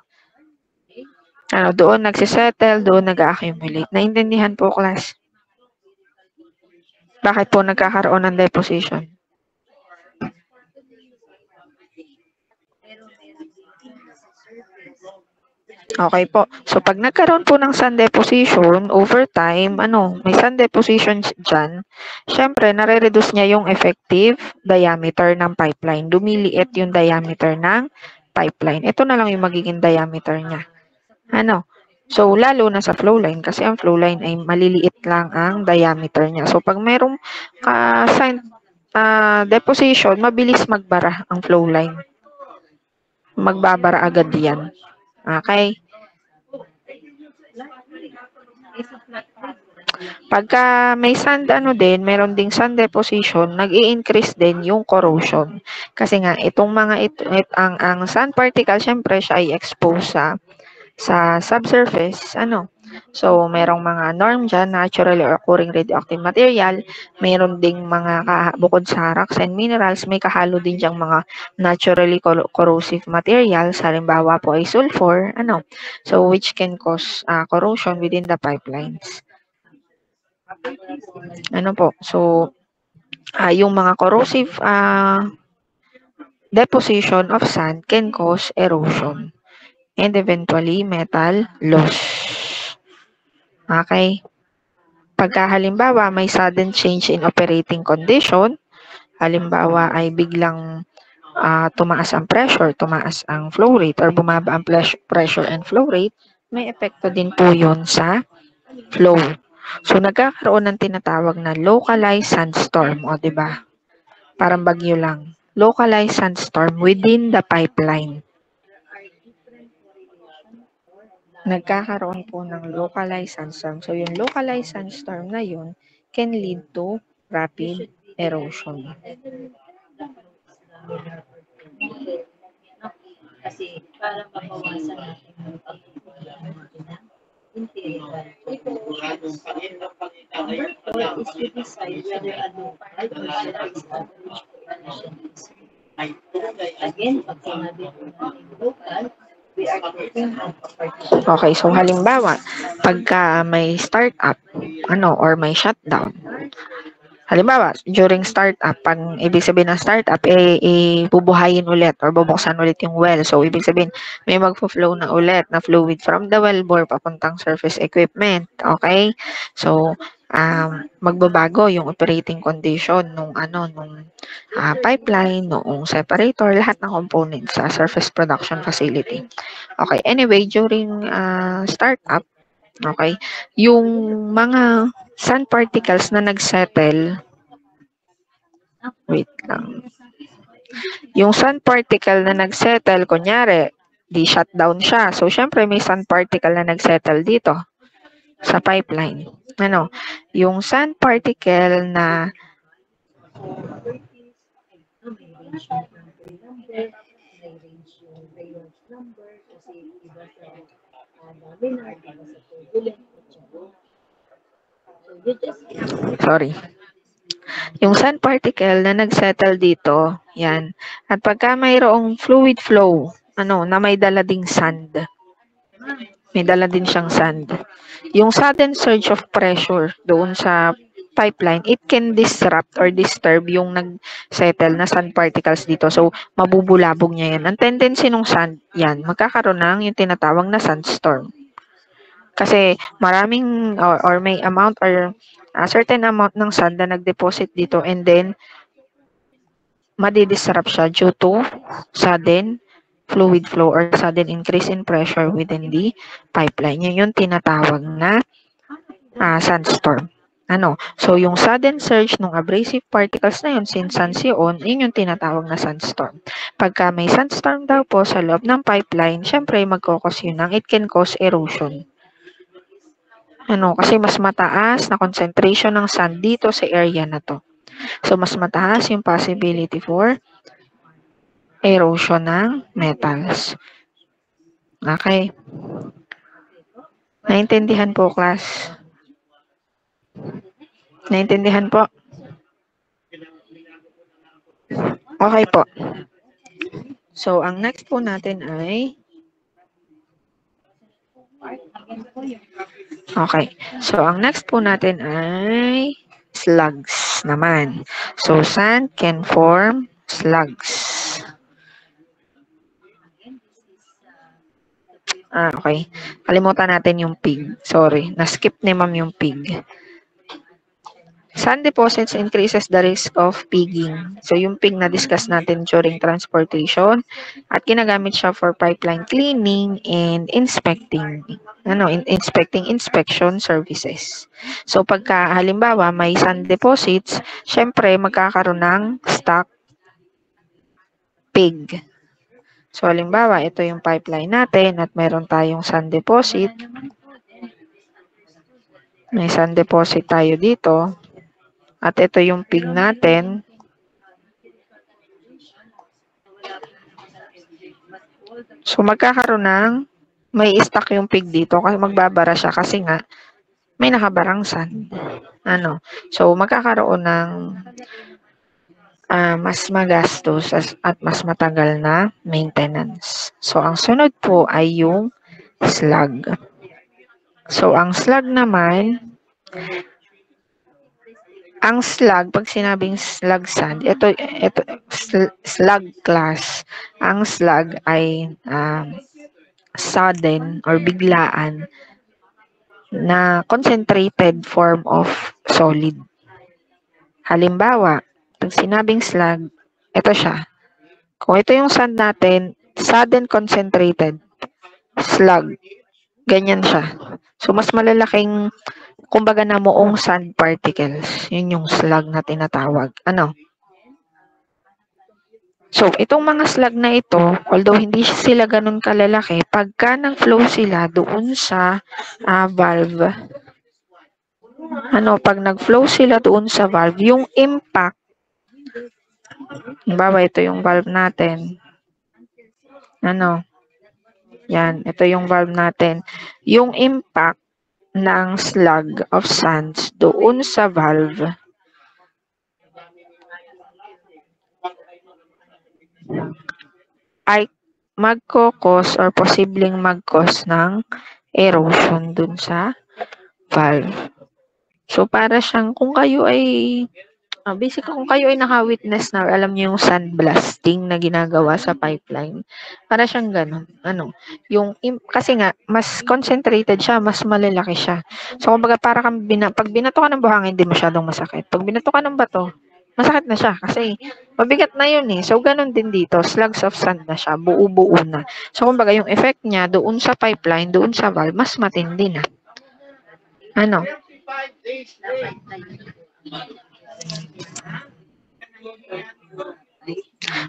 Doon nagsisettle, doon nag-accumulate. Naintindihan po, class? Bakit po nagkakaroon ng deposition? Okay po. So, pag nagkaroon po ng sand deposition, over time, may sand deposition dyan, syempre, nare-reduce niya yung effective diameter ng pipeline. Lumiliit yung diameter ng pipeline. Ito na lang yung magiging diameter niya. So, lalo na sa flow line, kasi ang flow line ay maliliit lang ang diameter niya. So, pag merong sand deposition, mabilis magbara ang flow line. Magbabara agad yan. Okay? Pagka may sand meron ding sand deposition, nag-i-increase din yung corrosion. Kasi nga itong mga ang sand particle syempre siya ay exposed sa subsurface, So, merong mga norm dyan, naturally occurring radioactive material. Meron ding mga bukod sa rocks and minerals, may kahalo din dyang mga naturally corrosive materials. Halimbawa po ay sulfur, So, which can cause corrosion within the pipelines. So, yung mga corrosive deposition of sand can cause erosion and eventually metal loss. Okay? Pagka halimbawa may sudden change in operating condition, halimbawa ay biglang tumaas ang pressure, tumaas ang flow rate, or bumaba ang pressure and flow rate, may epekto din po yun sa flow. So, nagkakaroon ng tinatawag na localized sandstorm, o diba? Parang bagyo lang. Localized sandstorm within the pipeline. Nagkakaroon po ng localized sandstorm. So, yung localized sandstorm na yun can lead to rapid erosion. Kasi para mabawasan natin ang empirical. Number 4 is to decide whether a local or established population is. Again, pag sinabi po natin local, we are talking of a particular. Okay, so halimbawa, pagka may startup, or may shutdown, halimbawa, during startup, pag ibig sabihin ng startup, bubuhayin ulit or bubuksan ulit yung well. So, ibig sabihin, may magpo-flow na ulit na fluid from the wellbore papuntang surface equipment. Okay? So, magbabago yung operating condition nung pipeline, nung separator, lahat ng components sa surface production facility. Okay, anyway, during startup, okay, yung mga sand particles na nagsettle, wait lang. Yung sand particle na nagsettle, kunyari, di shutdown siya. So, syempre, may sand particle na nagsettle dito sa pipeline. Yung sand particle na Sorry. Yung sand particle na nagsettle dito, yan. At pagka mayroong fluid flow, na may dala ding sand. May dala din siyang sand. Yung sudden surge of pressure doon sa pipeline, it can disrupt or disturb yung nag-settle na sand particles dito. So, mabubulabog niya yan. Ang tendency ng sand, yan, magkakaroon ng yung tinatawag na sandstorm. Kasi maraming or may amount or a certain amount ng sand na nag-deposit dito and then madidisrupt siya due to sudden fluid flow or sudden increase in pressure within the pipeline. Yun yung tinatawag na sandstorm. So yung sudden surge ng abrasive particles na yun, since sands yun yung tinatawag na sandstorm. Pagka may sandstorm daw po sa loob ng pipeline, syempre magkakos yun it can cause erosion. Kasi mas mataas na concentration ng sand dito sa area na to. So, mas mataas yung possibility for erosion ng metals. Okay. Naintindihan po, class? Naintindihan po? Okay po. So, ang next po natin ay okay. So, ang next po natin ay slugs naman. So, sand can form slugs. Okay. Kalimutan natin yung pig. Sorry. Na-skip ni ma'am yung pig. Sand deposits increases the risk of pigging. So, yung pig na discuss natin during transportation at ginagamit siya for pipeline cleaning and inspecting. Inspection services. So, pagka halimbawa may sand deposits, syempre magkakaroon ng stock pig. So, halimbawa, ito yung pipeline natin at mayroon tayong sand deposit. May sand deposit tayo dito. At ito yung pig natin. So, magkakaroon ng may stock yung pig dito kasi magbabara siya kasi nga may nakabarang sand. So, magkakaroon ng mas magastos at mas matagal na maintenance. So, ang sunod po ay yung slag. So, ang slag naman, ang slag, pag sinabing slag sand, ito slag class. Ang slag ay sudden or biglaan na concentrated form of solid. Halimbawa, pag sinabing slag, ito siya. Kung ito yung sand natin, sudden concentrated slag. Ganyan siya. So, mas malalaking kumbaga namuong sand particles. Yun yung slag na tinatawag. So, itong mga slag na ito, although hindi sila ganun kalalaki, pagka nag-flow sila doon sa valve, pag nag-flow sila doon sa valve, yung impact, halimbawa, ito yung valve natin. Yan, ito yung valve natin. Yung impact ng slug of sands doon sa valve ay magkokos or posibleng magkos ng erosion dun sa valve. So, para siyang kung kayo ay kung kayo ay naka-witness na alam niyo yung sandblasting na ginagawa sa pipeline, para siyang ganun. Kasi nga, mas concentrated siya, mas malalaki siya. So, kumbaga, para kang pag binato ka ng buhangin, hindi masyadong masakit. Pag binato ka ng bato, masakit na siya kasi mabigat na yun eh. So, ganun din dito. Slugs of sand na siya. Buo-buo na. So, kumbaga, yung effect niya doon sa pipeline, doon sa valve, mas matindi na.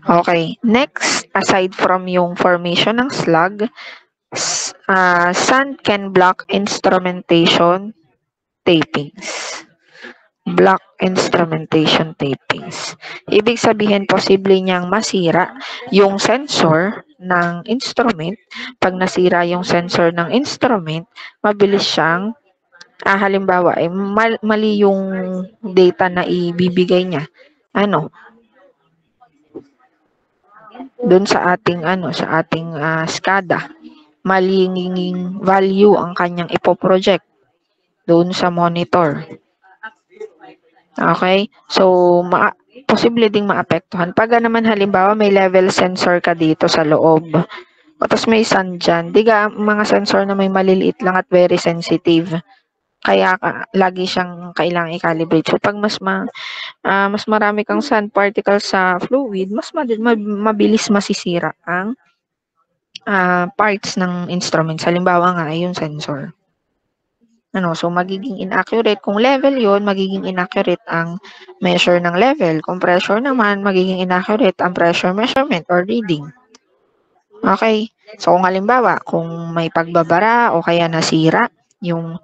Okay. Next, aside from yung formation ng slug, sand can block instrumentation tapings. Block instrumentation tapings. Ibig sabihin, posible niyang masira yung sensor ng instrument. Pag nasira yung sensor ng instrument, mabilis siyang halimbawa, mali yung data na ibibigay niya. Doon sa ating SCADA, maling value ang kanyang ipoproject doon sa monitor. Okay? So, posible ding maapektuhan. Pag naman halimbawa may level sensor ka dito sa loob, tapos may sun dyan, mga sensor na may maliliit lang at very sensitive. Kaya lagi siyang kailangang i-calibrate. So, pag mas marami kang sand particles sa fluid, mas mabilis masisira ang parts ng instrument. Halimbawa nga, yung sensor. So, magiging inaccurate. Kung level yon, magiging inaccurate ang measure ng level. Kung pressure naman, magiging inaccurate ang pressure measurement or reading. Okay? So, kung halimbawa, kung may pagbabara o kaya nasira yung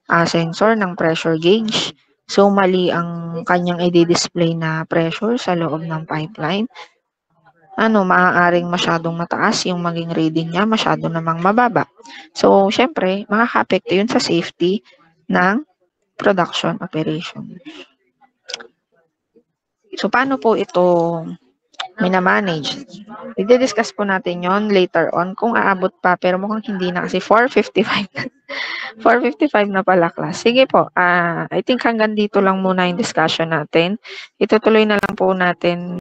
sensor ng pressure gauge, so mali ang kanyang i-display na pressure sa loob ng pipeline, maaaring masyadong mataas yung maging reading niya, masyado namang mababa. So, syempre, makaka-apekto yun sa safety ng production operation. So, paano po ito minamanage? I-discuss po natin yon later on kung aabot pa, pero mukhang hindi na kasi 4:55. 4:55 na pala class. Sige po, I think hanggang dito lang muna yung discussion natin. Itutuloy na lang po natin